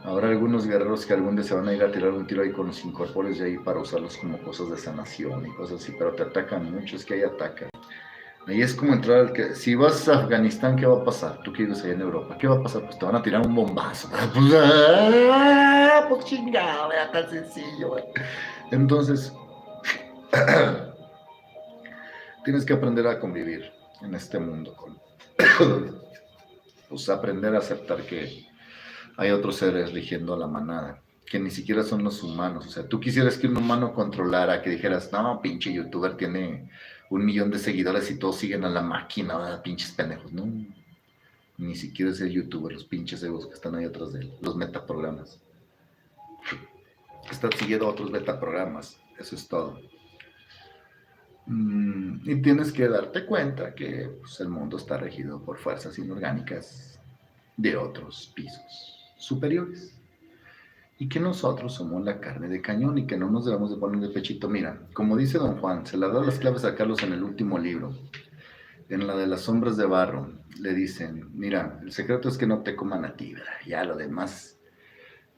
habrá algunos guerreros que algún día se van a ir a tirar un tiro ahí con los incorpores de ahí para usarlos como cosas de sanación y cosas así, pero te atacan mucho, es que ahí atacan. Ahí es como entrar al que, si vas a Afganistán, ¿qué va a pasar? Tú que vives allá en Europa, ¿qué va a pasar? Pues te van a tirar un bombazo. Pues chingado, era tan sencillo. Entonces, tienes que aprender a convivir en este mundo con, pues aprender a aceptar que hay otros seres rigiendo a la manada, que ni siquiera son los humanos. O sea, tú quisieras que un humano controlara, que dijeras, no, pinche youtuber tiene 1 millón de seguidores y todos siguen a la máquina, ¿verdad? Pinches pendejos. No, ni siquiera es el youtuber, los pinches egos que están ahí atrás de él, los metaprogramas. Están siguiendo a otros metaprogramas, eso es todo. Y tienes que darte cuenta que pues, el mundo está regido por fuerzas inorgánicas de otros pisos superiores. Y que nosotros somos la carne de cañón y que no nos debemos de poner de pechito. Mira, como dice don Juan, se le da las claves a Carlos en el último libro, en la de las sombras de barro, le dicen, mira, el secreto es que no te coman a ti, ¿verdad? Ya lo demás,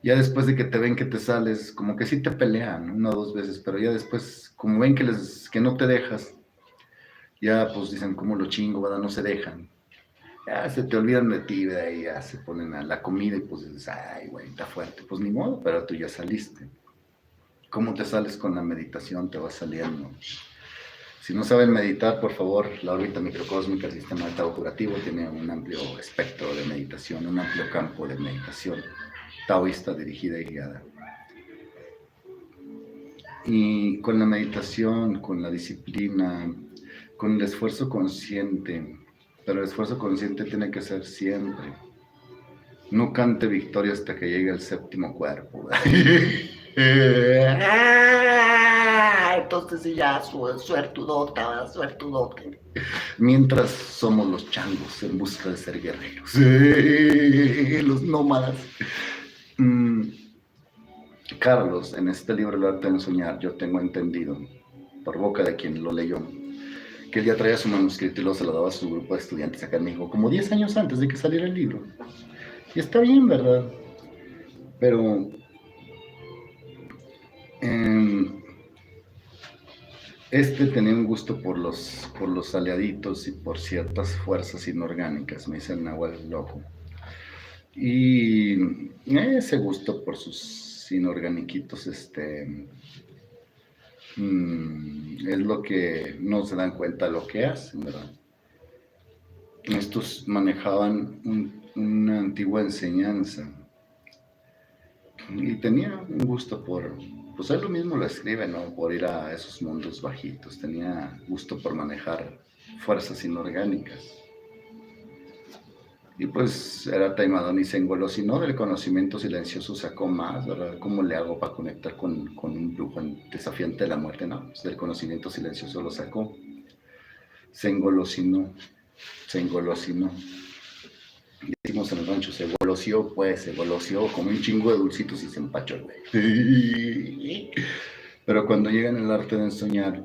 ya después de que te ven que te sales, como que sí te pelean 1 o 2 veces, pero ya después, como ven que no te dejas, ya pues dicen, ¿cómo lo chingo, verdad? No se dejan. Ya se te olvidan de ti, ¿verdad? Y ya se ponen a la comida y pues dices, ay, güey, está fuerte. Pues ni modo, pero tú ya saliste. ¿Cómo te sales con la meditación? Te vas saliendo. Si no saben meditar, por favor, la órbita microcósmica, el sistema de Tao curativo, tiene un amplio espectro de meditación, un amplio campo de meditación taoísta dirigida y guiada. Y con la meditación, con la disciplina, con el esfuerzo consciente, pero el esfuerzo consciente tiene que ser siempre. No cante victoria hasta que llegue el séptimo cuerpo. Entonces sí, ya suertudota. Mientras somos los changos en busca de ser guerreros. Los nómadas. Carlos, en este libro El arte de soñar, yo tengo entendido, por boca de quien lo leyó, que él ya traía su manuscrito y lo se lo daba a su grupo de estudiantes acá en México, como 10 años antes de que saliera el libro. Y está bien, ¿verdad? Pero tenía un gusto por los aliaditos y por ciertas fuerzas inorgánicas, me dice el Nahual loco. Y ese gusto por sus inorganiquitos, es lo que no se dan cuenta de lo que hacen, ¿verdad? Estos manejaban una antigua enseñanza y tenía un gusto por, pues él lo mismo lo escribe, ¿no? Por ir a esos mundos bajitos, tenía gusto por manejar fuerzas inorgánicas. Y pues era Taimadón y se engolosinó del conocimiento silencioso, sacó más, ¿verdad? ¿Cómo le hago para conectar con un brujo desafiante de la muerte? No, pues del conocimiento silencioso lo sacó. Se engolosinó. Decimos en el rancho, se golosió como un chingo de dulcitos y se empachó, güey. Pero cuando llega en el arte de ensoñar,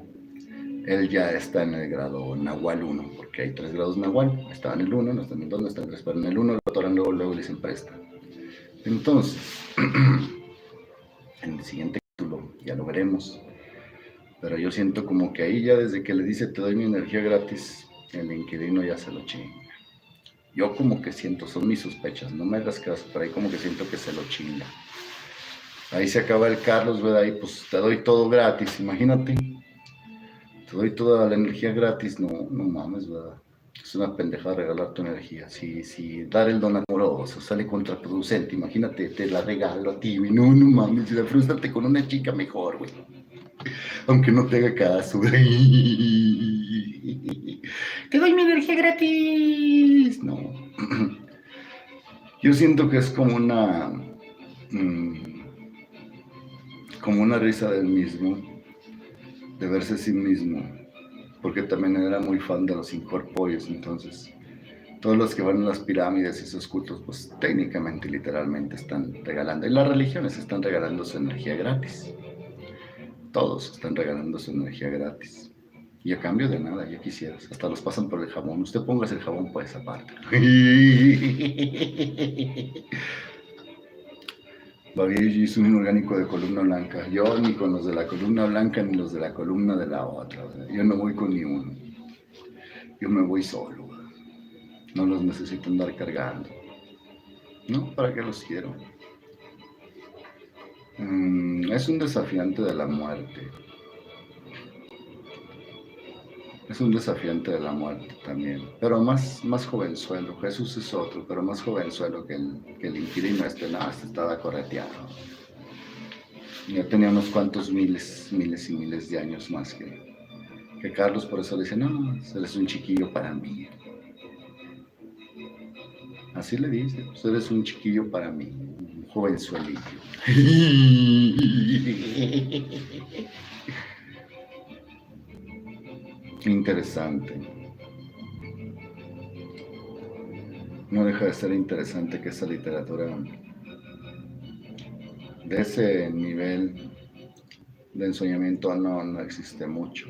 él ya está en el grado Nahual 1, porque hay 3 grados Nahual. Estaba en el 1, no está en el 2, no está en el 3, pero en el 1 lo atoran luego le dicen presta. Entonces, en el siguiente capítulo ya lo veremos, pero yo siento como que ahí ya desde que le dice te doy mi energía gratis, el inquilino ya se lo chinga. Yo como que siento, son mis sospechas, no me hagas caso, pero ahí como que siento que se lo chinga. Ahí se acaba el Carlos, ¿verdad? Y pues te doy todo gratis, imagínate. Te doy toda la energía gratis, no mames, ¿verdad? Es una pendejada regalar tu energía. Si dar el don amoroso sale contraproducente, imagínate, te la regalo a ti, güey. No mames, frústrate con una chica mejor, güey. Aunque no te haga caso, güey. te doy mi energía gratis. No. Yo siento que es como una risa del mismo, de verse a sí mismo, porque también era muy fan de los incorpóreos, entonces todos los que van a las pirámides y esos cultos, pues técnicamente, literalmente están regalando, y las religiones están regalando su energía gratis, todos están regalando su energía gratis. Y a cambio de nada, ya quisieras. Hasta los pasan por el jabón. Usted póngase el jabón por esa parte. Babies es un inorgánico de columna blanca. Yo ni con los de la columna blanca ni los de la columna de la otra. Yo no voy con ni uno. Yo me voy solo. No los necesito andar cargando. No, ¿para qué los quiero? Es un desafiante de la muerte. Es un desafiante de la muerte también, pero más jovenzuelo. Jesús es otro, pero más jovenzuelo que el inquilino este. No, este estaba correteado. Ya tenía unos cuantos miles y miles de años más que Carlos, por eso le dice, no, eres un chiquillo para mí. Así le dice, pues eres un chiquillo para mí, un jovenzuelillo. Interesante. No deja de ser interesante que esa literatura de ese nivel de ensoñamiento no existe mucho.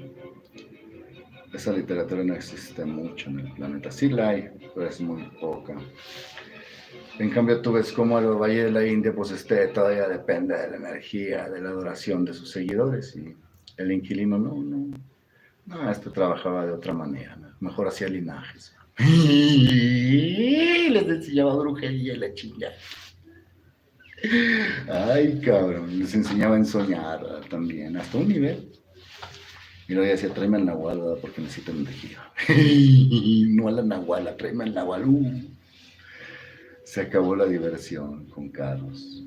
Esa literatura no existe mucho en el planeta. Sí la hay, pero es muy poca. En cambio, tú ves cómo el Valle de la India, pues todavía depende de la energía, de la adoración de sus seguidores. Y el inquilino no, trabajaba de otra manera. ¿No? Mejor hacía linajes. Les enseñaba brujería y la chingada. Ay, cabrón, les enseñaba a ensoñar también, hasta un nivel. Y luego decía, tráeme al Nahual, ¿verdad? Porque necesito energía. No a la Nahuala, tráeme al Nahual. Se acabó la diversión con Carlos.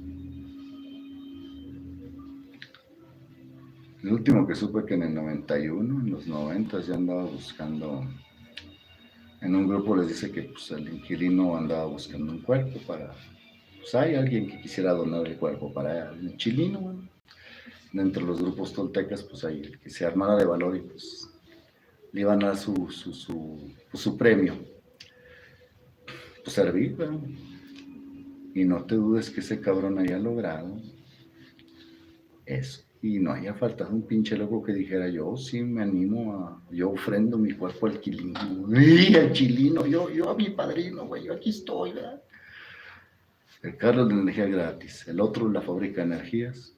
El último que supe que en el 91, en los 90 ya andaba buscando, en un grupo les dice que pues, el inquilino andaba buscando un cuerpo para, pues hay alguien que quisiera donar el cuerpo para el chilino, bueno. Dentro de los grupos toltecas, pues hay el que se armara de valor y pues le iban a dar su premio. Pues servir, ¿verdad? Y no te dudes que ese cabrón haya logrado eso. Y no haya faltado un pinche loco que dijera, yo sí me animo yo ofrendo mi cuerpo al quilino. Al chilino, yo a mi padrino, güey, yo aquí estoy, ¿verdad? El Carlos de energía gratis, el otro la fábrica de energías.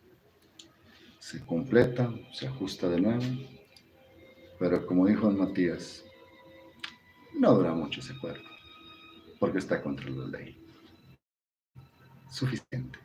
Se completa, se ajusta de nuevo. Pero como dijo Matías, no dura mucho ese cuerpo, porque está contra la ley. Suficiente.